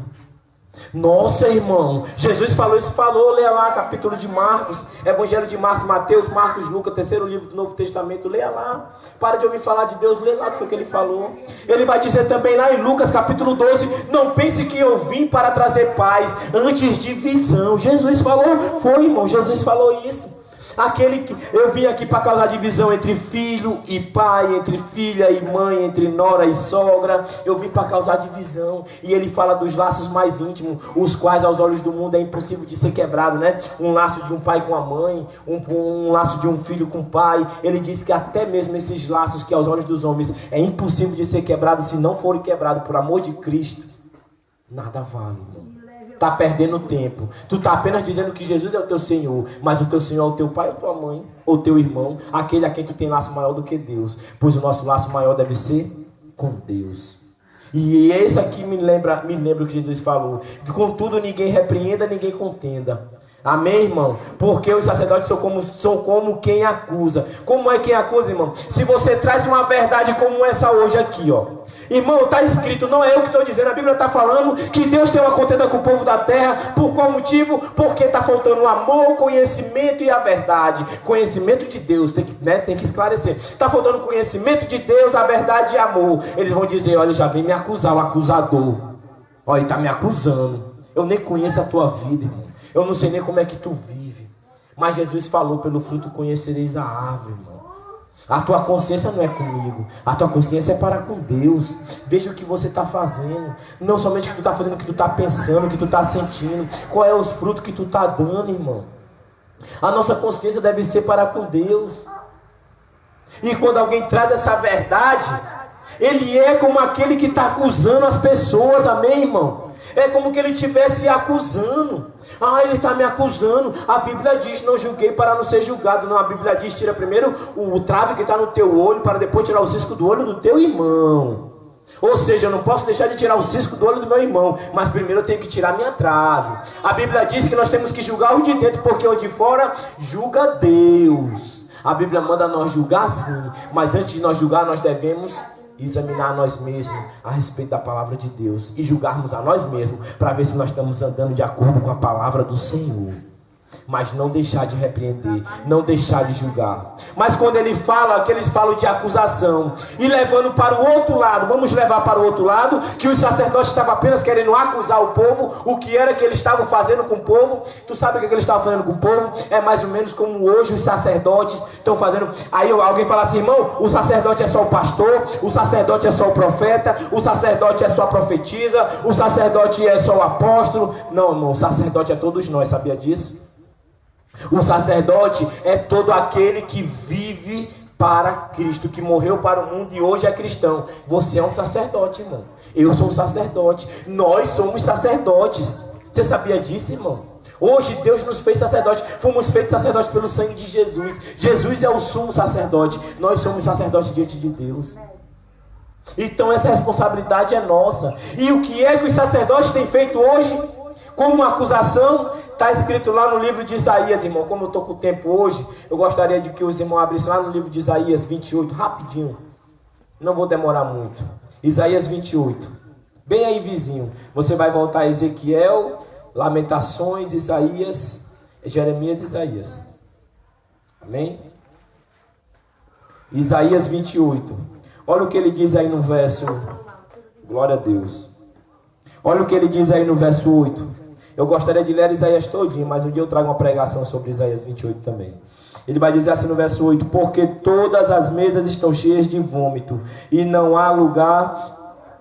Nossa, irmão, Jesus falou isso, leia lá, capítulo de Marcos, Evangelho de Marcos, Mateus, Marcos, Lucas, terceiro livro do Novo Testamento, leia lá. Para de ouvir falar de Deus, leia lá o que foi que ele falou. Ele vai dizer também lá em Lucas, capítulo 12, não pense que eu vim para trazer paz, antes divisão. Jesus falou, foi, irmão, Jesus falou isso. Aquele que eu vim aqui para causar divisão entre filho e pai, entre filha e mãe, entre nora e sogra. Eu vim para causar divisão. E ele fala dos laços mais íntimos, os quais aos olhos do mundo é impossível de ser quebrado, né? Um laço de um pai com a mãe, um laço de um filho com o pai. Ele diz que até mesmo esses laços que aos olhos dos homens é impossível de ser quebrado, se não forem quebrados por amor de Cristo, nada vale, irmão. Tá perdendo tempo. Tu tá apenas dizendo que Jesus é o teu Senhor, mas o teu Senhor é o teu pai ou tua mãe, ou teu irmão, aquele a quem tu tem laço maior do que Deus. Pois o nosso laço maior deve ser com Deus. E esse aqui me lembra o que Jesus falou: contudo ninguém repreenda, ninguém contenda. Amém, irmão? Porque os sacerdotes são como quem acusa. Como é quem acusa, irmão? Se você traz uma verdade como essa hoje aqui, ó. Irmão, está escrito, não é eu que estou dizendo, a Bíblia está falando que Deus tem uma contenda com o povo da terra. Por qual motivo? Porque está faltando o amor, o conhecimento e a verdade. Conhecimento de Deus, tem que esclarecer. Está faltando conhecimento de Deus, a verdade e amor. Eles vão dizer, olha, já vem me acusar, o acusador. Olha, ele está me acusando. Eu nem conheço a tua vida, irmão. Eu não sei nem como é que tu vive. Mas Jesus falou, pelo fruto conhecereis a árvore, irmão. A tua consciência não é comigo. A tua consciência é para com Deus. Veja o que você está fazendo. Não somente o que tu está fazendo, o que tu está pensando, o que tu está sentindo. Qual é os frutos que tu está dando, irmão. A nossa consciência deve ser para com Deus. E quando alguém traz essa verdade, ele é como aquele que está acusando as pessoas, amém, irmão? É como que ele estivesse acusando. Ah, ele está me acusando. A Bíblia diz, não julguei para não ser julgado. Não, a Bíblia diz, tira primeiro o trave que está no teu olho, para depois tirar o cisco do olho do teu irmão. Ou seja, eu não posso deixar de tirar o cisco do olho do meu irmão, mas primeiro eu tenho que tirar minha trave. A Bíblia diz que nós temos que julgar o de dentro, porque o de fora julga Deus. A Bíblia manda nós julgar sim, mas antes de nós julgar, nós devemos examinar a nós mesmos a respeito da palavra de Deus e julgarmos a nós mesmos para ver se nós estamos andando de acordo com a palavra do Senhor. Mas não deixar de repreender, não deixar de julgar. Mas quando ele fala, que eles falam de acusação e levando para o outro lado, vamos levar para o outro lado, que os sacerdotes estavam apenas querendo acusar o povo. O que era que eles estavam fazendo com o povo? Tu sabe o que eles estavam fazendo com o povo? É mais ou menos como hoje os sacerdotes estão fazendo. Aí alguém fala assim, irmão, o sacerdote é só o pastor, o sacerdote é só o profeta, o sacerdote é só a profetisa, o sacerdote é só o apóstolo. Não, irmão, o sacerdote é todos nós, sabia disso? O sacerdote é todo aquele que vive para Cristo, que morreu para o mundo e hoje é cristão. Você é um sacerdote, irmão. Eu sou um sacerdote. Nós somos sacerdotes. Você sabia disso, irmão? Hoje Deus nos fez sacerdote. Fomos feitos sacerdotes pelo sangue de Jesus. Jesus é o sumo sacerdote. Nós somos sacerdotes diante de Deus. Então essa responsabilidade é nossa. E o que é que os sacerdotes têm feito hoje? Como uma acusação, está escrito lá no livro de Isaías, irmão. Como eu estou com o tempo hoje, eu gostaria de que os irmãos abrissem lá no livro de Isaías 28, rapidinho. Não vou demorar muito. Isaías 28, bem aí vizinho. Você vai voltar a Ezequiel, Lamentações, Isaías, Jeremias e Isaías. Amém? Isaías 28. Olha o que ele diz aí no verso. Glória a Deus. Olha o que ele diz aí no verso 8. Eu gostaria de ler Isaías todinho, mas um dia eu trago uma pregação sobre Isaías 28 também. Ele vai dizer assim no verso 8: porque todas as mesas estão cheias de vômito, e não há lugar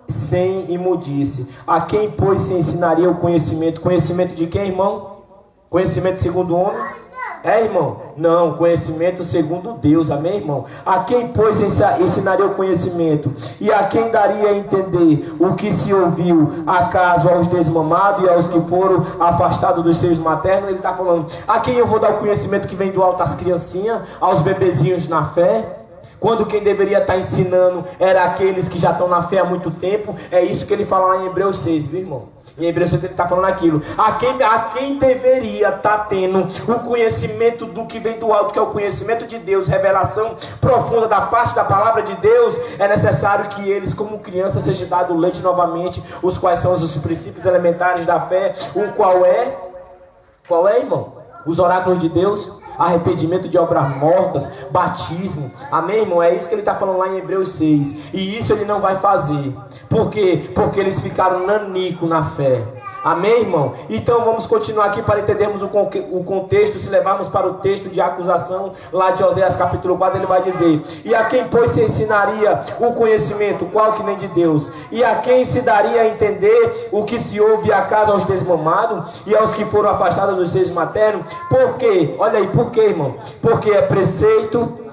sem imundice. A quem, pois, se ensinaria o conhecimento? Conhecimento de quem, irmão? Conhecimento segundo o homem? É, irmão? Não, conhecimento segundo Deus, amém, irmão? A quem, pois, ensinaria o conhecimento? E a quem daria a entender o que se ouviu? Acaso aos desmamados e aos que foram afastados dos seios maternos? Ele está falando, a quem eu vou dar o conhecimento que vem do alto às criancinhas, aos bebezinhos na fé? Quando quem deveria estar ensinando era aqueles que já estão na fé há muito tempo. É isso que ele fala lá em Hebreus 6, viu, irmão? Em Hebreus 6 ele está falando aquilo. A quem deveria estar tendo o conhecimento do que vem do alto, que é o conhecimento de Deus, revelação profunda da parte da palavra de Deus, é necessário que eles, como crianças, seja dado leite novamente, os quais são os princípios elementares da fé. O qual é? Qual é, irmão? Os oráculos de Deus. Arrependimento de obras mortas, batismo, amém, irmão? É isso que ele está falando lá em Hebreus 6. E isso ele não vai fazer. Por quê? Porque eles ficaram nanico na fé. Amém, irmão? Então vamos continuar aqui para entendermos o contexto. Se levarmos para o texto de acusação lá de Oséias capítulo 4, ele vai dizer: e a quem, pois, se ensinaria o conhecimento, qual que nem de Deus? E a quem se daria a entender o que se ouve acaso aos desmamados e aos que foram afastados dos seios maternos? Por quê? Olha aí, por quê, irmão? Porque é preceito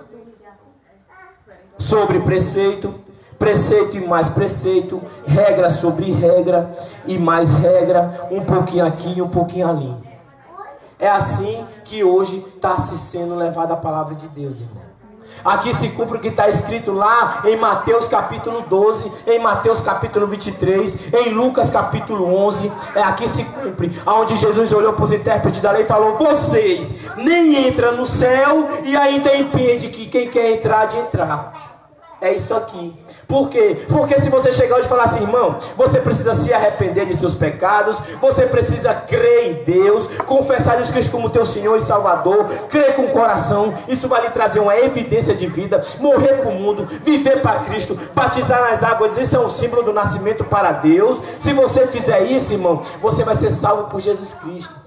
sobre preceito, preceito e mais preceito, regra sobre regra e mais regra, um pouquinho aqui e um pouquinho ali. É assim que hoje está se sendo levada a palavra de Deus, irmão. Aqui se cumpre o que está escrito lá em Mateus capítulo 12, em Mateus capítulo 23, em Lucas capítulo 11. Aqui se cumpre, onde Jesus olhou para os intérpretes da lei e falou: vocês nem entram no céu e ainda impede que quem quer entrar de entrar. É isso aqui. Por quê? Porque se você chegar hoje e falar assim: irmão, você precisa se arrepender de seus pecados, você precisa crer em Deus, confessar Jesus Cristo como teu Senhor e Salvador, crer com o coração, isso vai lhe trazer uma evidência de vida, morrer para o mundo, viver para Cristo, batizar nas águas, isso é um símbolo do nascimento para Deus. Se você fizer isso, irmão, você vai ser salvo por Jesus Cristo.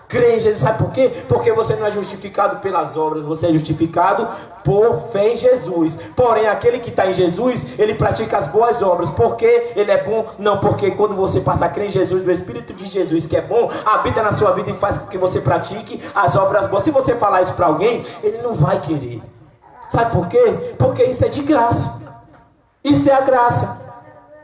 Crê em Jesus, sabe por quê? Porque você não é justificado pelas obras, você é justificado por fé em Jesus. Porém, aquele que está em Jesus, ele pratica as boas obras. Porque ele é bom? Não, porque quando você passa a crer em Jesus, o Espírito de Jesus, que é bom, habita na sua vida e faz com que você pratique as obras boas. Se você falar isso para alguém, ele não vai querer. Sabe por quê? Porque isso é de graça. Isso é a graça.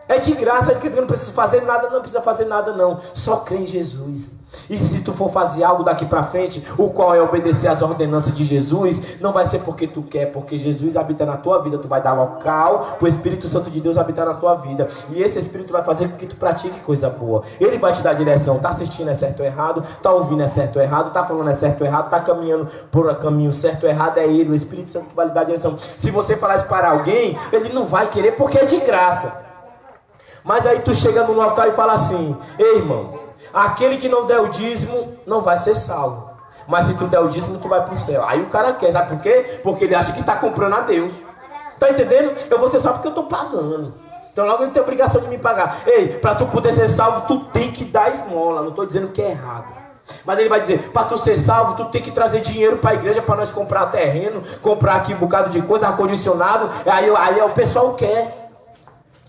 É de graça, porque não precisa fazer nada, não precisa fazer nada não. Só crê em Jesus. E se tu for fazer algo daqui para frente, o qual é obedecer às ordenanças de Jesus, não vai ser porque tu quer, porque Jesus habita na tua vida. Tu vai dar local para o Espírito Santo de Deus habitar na tua vida. E esse Espírito vai fazer com que tu pratique coisa boa. Ele vai te dar direção. Tá assistindo é certo ou errado, tá ouvindo é certo ou errado, tá falando é certo ou errado, tá caminhando por um caminho certo ou errado, é ele, o Espírito Santo que vai lhe dar direção. Se você falar isso para alguém, ele não vai querer porque é de graça. Mas aí tu chega no local e fala assim: ei, irmão, aquele que não der o dízimo não vai ser salvo. Mas se tu der o dízimo, tu vai pro céu. Aí o cara quer, sabe por quê? Porque ele acha que tá comprando a Deus. Tá entendendo? Eu vou ser salvo porque eu tô pagando. Então logo ele tem obrigação de me pagar. Ei, pra tu poder ser salvo, tu tem que dar esmola. Não tô dizendo que é errado. Mas ele vai dizer: para tu ser salvo, tu tem que trazer dinheiro para a igreja para nós comprar terreno, comprar aqui um bocado de coisa, ar-condicionado. Aí o pessoal quer.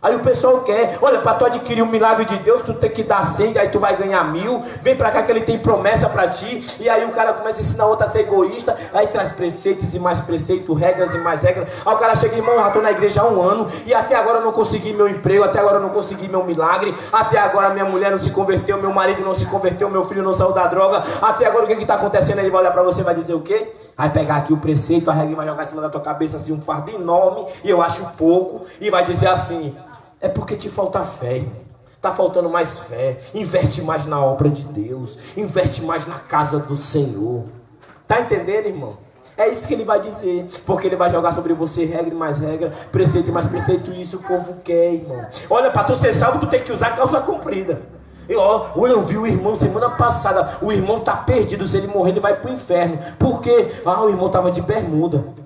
Aí o pessoal quer, olha, para tu adquirir um milagre de Deus, tu tem que dar 100, aí tu vai ganhar 1000, vem para cá que ele tem promessa para ti, e aí o cara começa a ensinar outro a ser egoísta, aí traz preceitos e mais preceitos, regras e mais regras, aí o cara chega: irmão, eu já estou na igreja há 1 ano, e até agora eu não consegui meu emprego, até agora eu não consegui meu milagre, até agora minha mulher não se converteu, meu marido não se converteu, meu filho não saiu da droga, até agora o que está acontecendo? Ele vai olhar para você e vai dizer o quê? Vai pegar aqui o preceito, a regra e vai jogar em cima da tua cabeça assim um fardo enorme, e eu acho pouco, e vai dizer assim: é porque te falta fé. Está faltando mais fé. Investe mais na obra de Deus. Investe mais na casa do Senhor. Está entendendo, irmão? É isso que ele vai dizer. Porque ele vai jogar sobre você regra e mais regra, preceito e mais preceito. E isso o povo quer, irmão. Olha, para tu ser salvo, tu tem que usar calça comprida. Eu vi o irmão semana passada. O irmão está perdido. Se ele morrer, ele vai para o inferno. Por quê? O irmão estava de bermuda.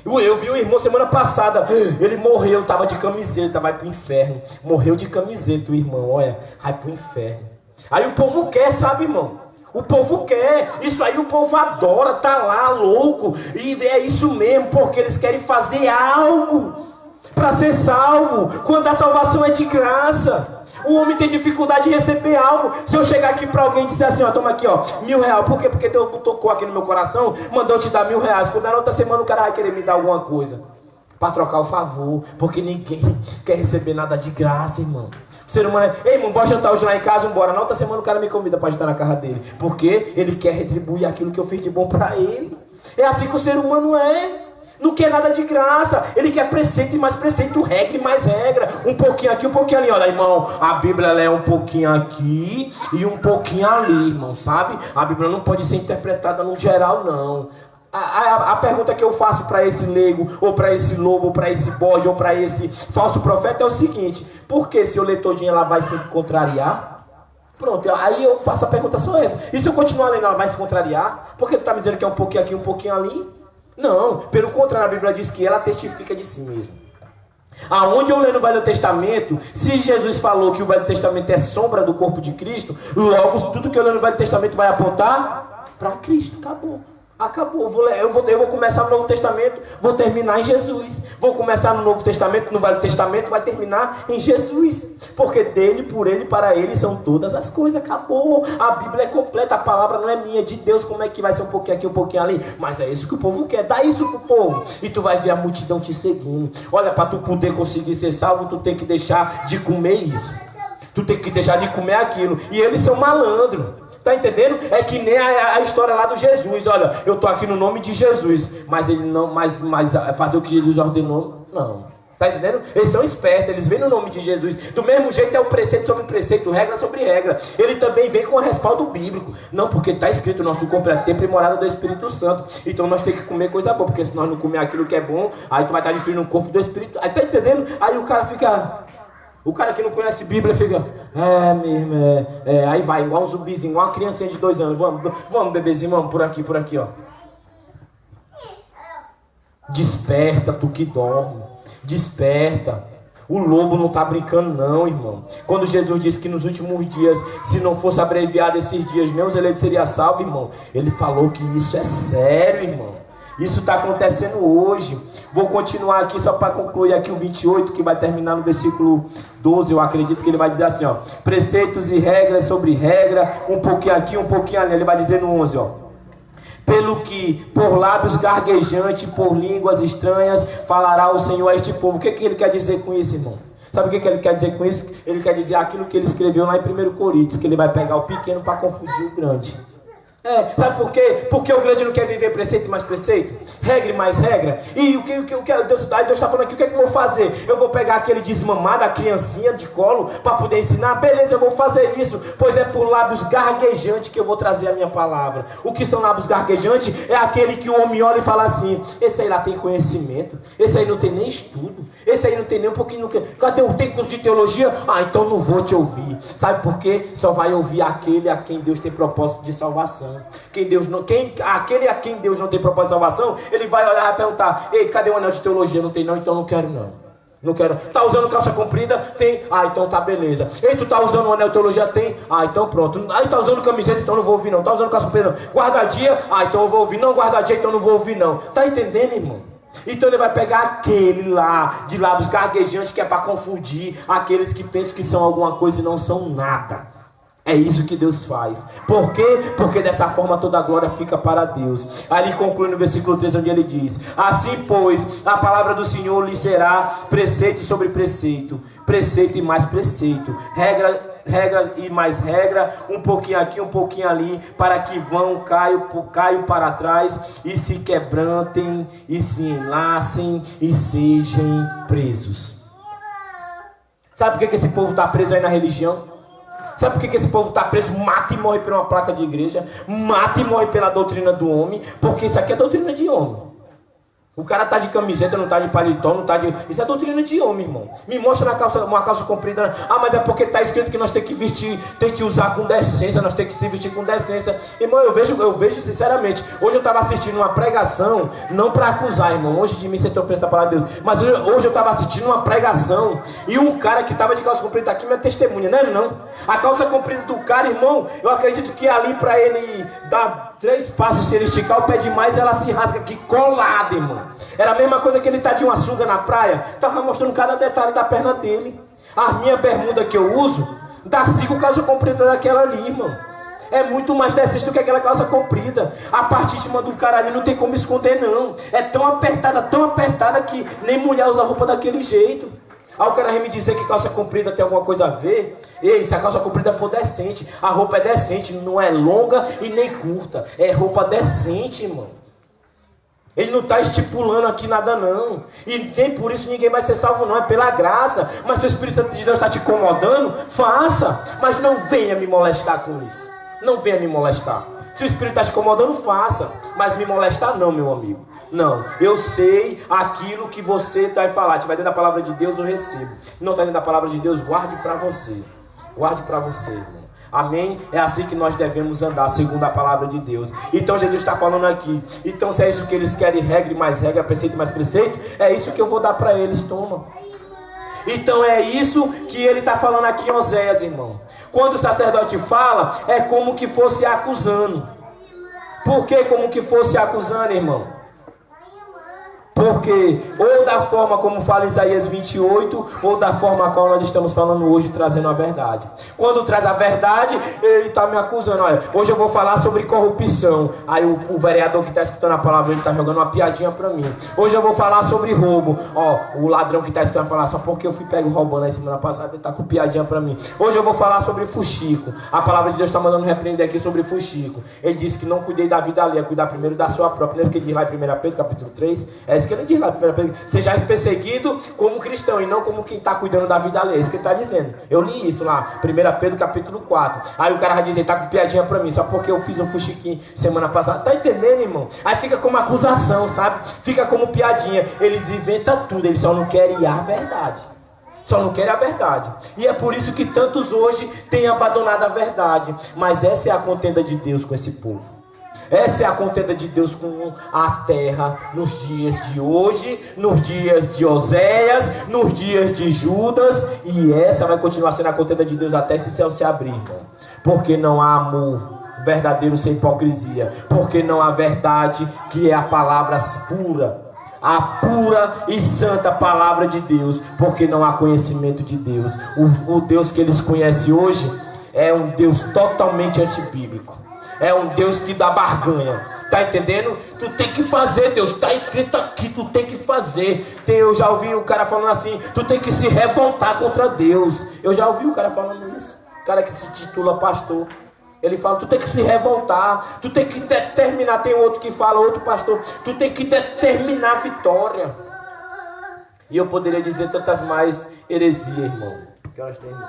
Eu vi o irmão semana passada, ele morreu, estava de camiseta, vai pro inferno. Morreu de camiseta o irmão, olha, vai pro inferno. Aí o povo quer, sabe, irmão? O povo quer, isso aí o povo adora, tá lá louco. E é isso mesmo, porque eles querem fazer algo para ser salvo, quando a salvação é de graça. O homem tem dificuldade de receber algo. Se eu chegar aqui para alguém e disser assim: ó, toma aqui, ó, R$1.000. Por quê? Porque Deus tocou aqui no meu coração, mandou te dar R$1.000. Quando na outra semana o cara vai querer me dar alguma coisa para trocar o favor. Porque ninguém quer receber nada de graça, irmão. O ser humano é: ei, irmão, bora jantar hoje lá em casa, embora. Na outra semana o cara me convida para jantar na casa dele. Porque ele quer retribuir aquilo que eu fiz de bom para ele. É assim que o ser humano é. Não quer nada de graça. Ele quer preceito e mais preceito, regra e mais regra. Um pouquinho aqui, um pouquinho ali. Olha, irmão, a Bíblia ela é um pouquinho aqui e um pouquinho ali, irmão, sabe? A Bíblia não pode ser interpretada no geral, não. A pergunta que eu faço para esse leigo, ou para esse lobo, ou para esse bode, ou para esse falso profeta é o seguinte: por que se eu ler todinho ela vai se contrariar? Pronto, aí eu faço a pergunta só essa. E se eu continuar lendo, ela vai se contrariar? Porque ele está me dizendo que é um pouquinho aqui, um pouquinho ali? Não, pelo contrário, a Bíblia diz que ela testifica de si mesma. Aonde eu leio no Velho Testamento, se Jesus falou que o Velho Testamento é sombra do corpo de Cristo, logo tudo que eu leio no Velho Testamento vai apontar para Cristo. Acabou. Eu vou começar no Novo Testamento, vou terminar em Jesus. Vou começar no Novo Testamento, no Velho Testamento, vai terminar em Jesus. Porque dele, por ele, para ele são todas as coisas. Acabou. A Bíblia é completa, a palavra não é minha, é de Deus. Como é que vai ser um pouquinho aqui, um pouquinho ali? Mas é isso que o povo quer, dá isso pro povo. E tu vai ver a multidão te seguindo. Olha, para tu poder conseguir ser salvo, tu tem que deixar de comer isso. Tu tem que deixar de comer aquilo. E eles são malandros. Tá entendendo? É que nem a história lá do Jesus. Olha, eu estou aqui no nome de Jesus, mas ele não, mas fazer o que Jesus ordenou, não. Tá entendendo? Eles são espertos, eles vêm no nome de Jesus. Do mesmo jeito é o preceito sobre preceito, regra sobre regra. Ele também vem com o respaldo bíblico. Não, porque está escrito, nosso corpo é templo e morada do Espírito Santo. Então nós temos que comer coisa boa, porque se nós não comer aquilo que é bom, aí tu vai estar destruindo o corpo do Espírito. Aí tá entendendo? Aí o cara fica... O cara que não conhece Bíblia fica... mesmo, aí vai, igual um zumbizinho, igual uma criancinha de 2 anos. Vamos bebezinho, vamos por aqui, ó. Desperta, tu que dorme. Desperta. O lobo não está brincando não, irmão. Quando Jesus disse que nos últimos dias, se não fosse abreviado esses dias, nem os eleitos seriam salvos, irmão, ele falou que isso é sério, irmão. Isso está acontecendo hoje. Vou continuar aqui só para concluir aqui o 28, que vai terminar no versículo 12. Eu acredito que ele vai dizer assim, ó: preceitos e regras sobre regra, um pouquinho aqui, um pouquinho ali. Ele vai dizer no 11, ó: pelo que por lábios gaguejantes, por línguas estranhas, falará o Senhor a este povo. O que ele quer dizer com isso, irmão? Sabe o que ele quer dizer com isso? Ele quer dizer aquilo que ele escreveu lá em 1 Coríntios, que ele vai pegar o pequeno para confundir o grande. Sabe por quê? Porque o grande não quer viver preceito e mais preceito, regra e mais regra. E o que Deus está falando aqui, o que é que eu vou fazer? Eu vou pegar aquele desmamado, a criancinha de colo, para poder ensinar? Beleza, eu vou fazer isso, pois é por lábios gaguejantes que eu vou trazer a minha palavra. O que são lábios gaguejantes? É aquele que o homem olha e fala assim: esse aí lá tem conhecimento, esse aí não tem nem estudo, esse aí não tem nem um pouquinho. Cadê o tem curso de teologia? Então não vou te ouvir. Sabe por quê? Só vai ouvir aquele a quem Deus tem propósito de salvação. Aquele a quem Deus não tem propósito de salvação, ele vai olhar e perguntar: ei, cadê o anel de teologia? Não tem não, então não quero não. Não quero. Tá usando calça comprida? Tem. Então tá beleza. Ei, tu tá usando o anel de teologia? Tem. Então pronto. Aí tá usando camiseta? Então não vou ouvir não. Tá usando calça comprida? Não. Guarda-dia? Então eu vou ouvir. Não, guarda-dia, então não vou ouvir não. Tá entendendo, irmão? Então ele vai pegar aquele lá de lábios gaguejantes, que é para confundir aqueles que pensam que são alguma coisa e não são nada. É isso que Deus faz. Por quê? Porque dessa forma toda a glória fica para Deus. Ali conclui no versículo 13, onde ele diz: assim, pois, a palavra do Senhor lhe será preceito sobre preceito, preceito e mais preceito, regra e mais regra, um pouquinho aqui, um pouquinho ali, para que vão, caio para trás, e se quebrantem, e se enlacem, e sejam presos. Sabe por que esse povo está preso aí na religião? Sabe por que esse povo está preso? Mata e morre por uma placa de igreja. Mata e morre pela doutrina do homem. Porque isso aqui é doutrina de homem. O cara está de camiseta, não está de paletó, não está de... Isso é doutrina de homem, irmão. Me mostra uma calça comprida. Mas é porque está escrito que nós temos que vestir, tem que usar com decência, nós temos que se vestir com decência. Irmão, eu vejo sinceramente. Hoje eu estava assistindo uma pregação, não para acusar, irmão, hoje de mim você tem o preço da palavra de Deus. Mas hoje eu estava assistindo uma pregação e um cara que estava de calça comprida aqui, minha testemunha, não. A calça comprida do cara, irmão, eu acredito que ali para ele dar 3 passos, se ele esticar o pé demais, ela se rasga aqui colada, irmão. Era a mesma coisa que ele tá de uma sunga na praia, tava mostrando cada detalhe da perna dele. A minha bermuda que eu uso, dá 5 calças compridas daquela ali, irmão. É muito mais decente do que aquela calça comprida. A parte de cima do cara ali não tem como esconder, não. É tão apertada que nem mulher usa roupa daquele jeito. O cara vem me dizer que calça comprida tem alguma coisa a ver. Ei, se a calça comprida for decente, a roupa é decente, não é longa e nem curta. É roupa decente, irmão. Ele não está estipulando aqui nada não. E nem por isso ninguém vai ser salvo não, é pela graça. Mas se o Espírito Santo de Deus está te incomodando, faça. Mas não venha me molestar com isso. Não venha me molestar. Se o Espírito está te incomodando, faça. Mas me molestar não, meu amigo. Não, eu sei aquilo que você vai falar. Se vai dentro da palavra de Deus, eu recebo. Não está dentro da palavra de Deus, guarde para você. Guarde para você, irmão. Amém? É assim que nós devemos andar, segundo a palavra de Deus. Então Jesus está falando aqui. Então se é isso que eles querem, regra e mais regra, preceito e mais preceito, é isso que eu vou dar para eles, toma. Então é isso que ele está falando aqui em Oséias, irmão. Quando o sacerdote fala, é como que fosse acusando. Por que como que fosse acusando, irmão? Por Porque ou da forma como fala Isaías 28, ou da forma a qual nós estamos falando hoje, trazendo a verdade. Quando traz a verdade, ele está me acusando. Olha, hoje eu vou falar sobre corrupção. Aí o vereador que está escutando a palavra, ele está jogando uma piadinha para mim. Hoje eu vou falar sobre roubo. Ó, o ladrão que está escutando falar, só porque eu fui pego roubando aí semana passada, ele está com piadinha para mim. Hoje eu vou falar sobre fuxico. A palavra de Deus está mandando repreender aqui sobre fuxico. Ele disse que não cuidei da vida alheia, cuidar primeiro da sua própria. Não é isso que ele diz lá em 1 Pedro capítulo 3? É isso que ele diz lá em 1 Pedro. Seja perseguido como cristão e não como quem está cuidando da vida alheia. É isso que ele está dizendo. Eu li isso lá, 1 Pedro capítulo 4. Aí o cara vai dizer, tá com piadinha pra mim, só porque eu fiz um fuxiquinho semana passada. Tá entendendo, irmão? Aí fica como acusação, sabe? Fica como piadinha. Eles inventam tudo, eles só não querem a verdade. Só não querem a verdade. E é por isso que tantos hoje têm abandonado a verdade. Mas essa é a contenda de Deus com esse povo. Essa é a contenda de Deus com a terra nos dias de hoje, nos dias de Oséias, nos dias de Judas. E essa vai continuar sendo a contenda de Deus até esse céu se abrir, irmão. Porque não há amor verdadeiro sem hipocrisia. Porque não há verdade, que é a palavra pura. A pura e santa palavra de Deus. Porque não há conhecimento de Deus. O Deus que eles conhecem hoje é um Deus totalmente antibíblico. É um Deus que dá barganha. Tá entendendo? Tu tem que fazer, Deus. Tá escrito aqui, tu tem que fazer. Eu já ouvi o cara falando assim, tu tem que se revoltar contra Deus. Eu já ouvi o cara falando isso. O cara que se titula pastor. Ele fala, tu tem que se revoltar. Tu tem que determinar. Tem outro que fala, outro pastor, tu tem que determinar a vitória. E eu poderia dizer tantas mais heresias, irmão. Que horas tem, irmão?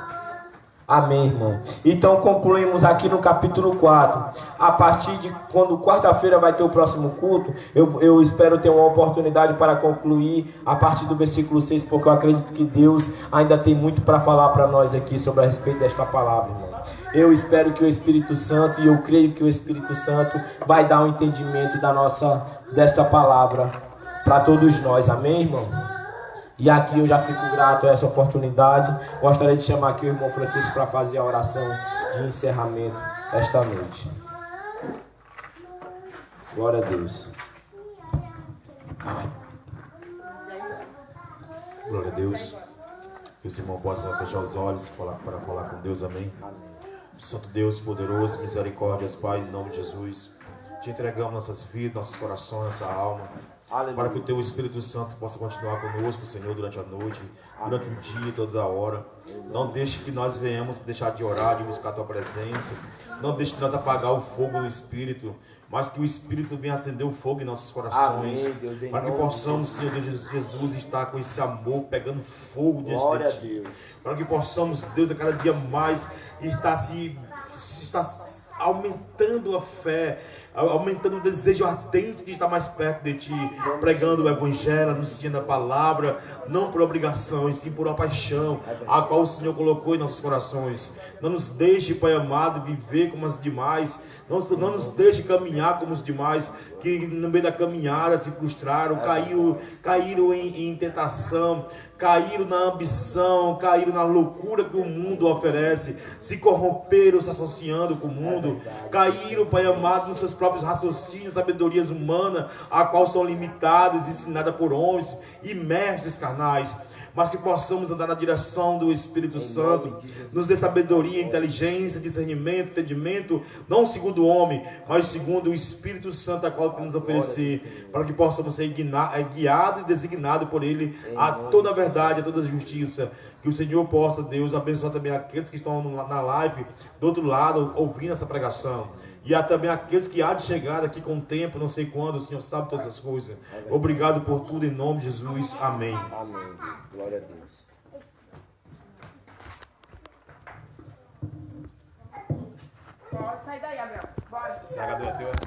Amém, irmão. Então concluímos aqui no capítulo 4. A partir de quando quarta-feira vai ter o próximo culto, eu espero ter uma oportunidade para concluir a partir do versículo 6, porque eu acredito que Deus ainda tem muito para falar para nós aqui sobre a respeito desta palavra, irmão. Eu espero que o Espírito Santo, e eu creio que o Espírito Santo vai dar um entendimento desta palavra para todos nós. Amém, irmão? E aqui eu já fico grato a essa oportunidade. Gostaria de chamar aqui o irmão Francisco para fazer a oração de encerramento esta noite. Glória a Deus. Glória a Deus. Que os irmãos possam fechar os olhos para falar com Deus. Amém. Santo Deus, poderoso, misericórdia, Pai, em nome de Jesus. Te entregamos nossas vidas, nossos corações, nossa alma. Aleluia. Para que o Teu Espírito Santo possa continuar conosco, Senhor, durante a noite, durante o dia, toda a hora. Não deixe que nós venhamos deixar de orar, de buscar a Tua presença. Não deixe que nós apagar o fogo do Espírito, mas que o Espírito venha acender o fogo em nossos corações. Amém, Deus, para que possamos, Senhor Deus Jesus, estar com esse amor pegando fogo diante de Ti. Para que possamos, Deus, a cada dia mais estar aumentando a fé, aumentando o desejo ardente de estar mais perto de Ti, pregando o Evangelho, anunciando a palavra, não por obrigação, e sim por uma paixão, a qual o Senhor colocou em nossos corações. Não nos deixe, Pai amado, viver como os demais, não nos caminhar como os demais, que no meio da caminhada se frustraram, caíram em tentação, caíram na ambição, caíram na loucura que o mundo oferece, se corromperam se associando com o mundo, caíram, Pai amado, nos seus próprios raciocínios, sabedorias humanas, a qual são limitadas, ensinadas por homens e mestres carnais. Mas que possamos andar na direção do Espírito Santo, nos dê sabedoria, inteligência, discernimento, entendimento, não segundo o homem, mas segundo o Espírito Santo, a qual tem nos oferecer, para que possamos ser guiados e designados por Ele a toda a verdade, a toda a justiça. Que o Senhor possa, Deus, abençoar também aqueles que estão na live, do outro lado, ouvindo essa pregação. E há também aqueles que há de chegar aqui com o tempo, não sei quando, o Senhor sabe todas as coisas. Obrigado por tudo, em nome de Jesus. Amém. Amém. Glória a Deus. Pode sair daí, Gabriel. Bora.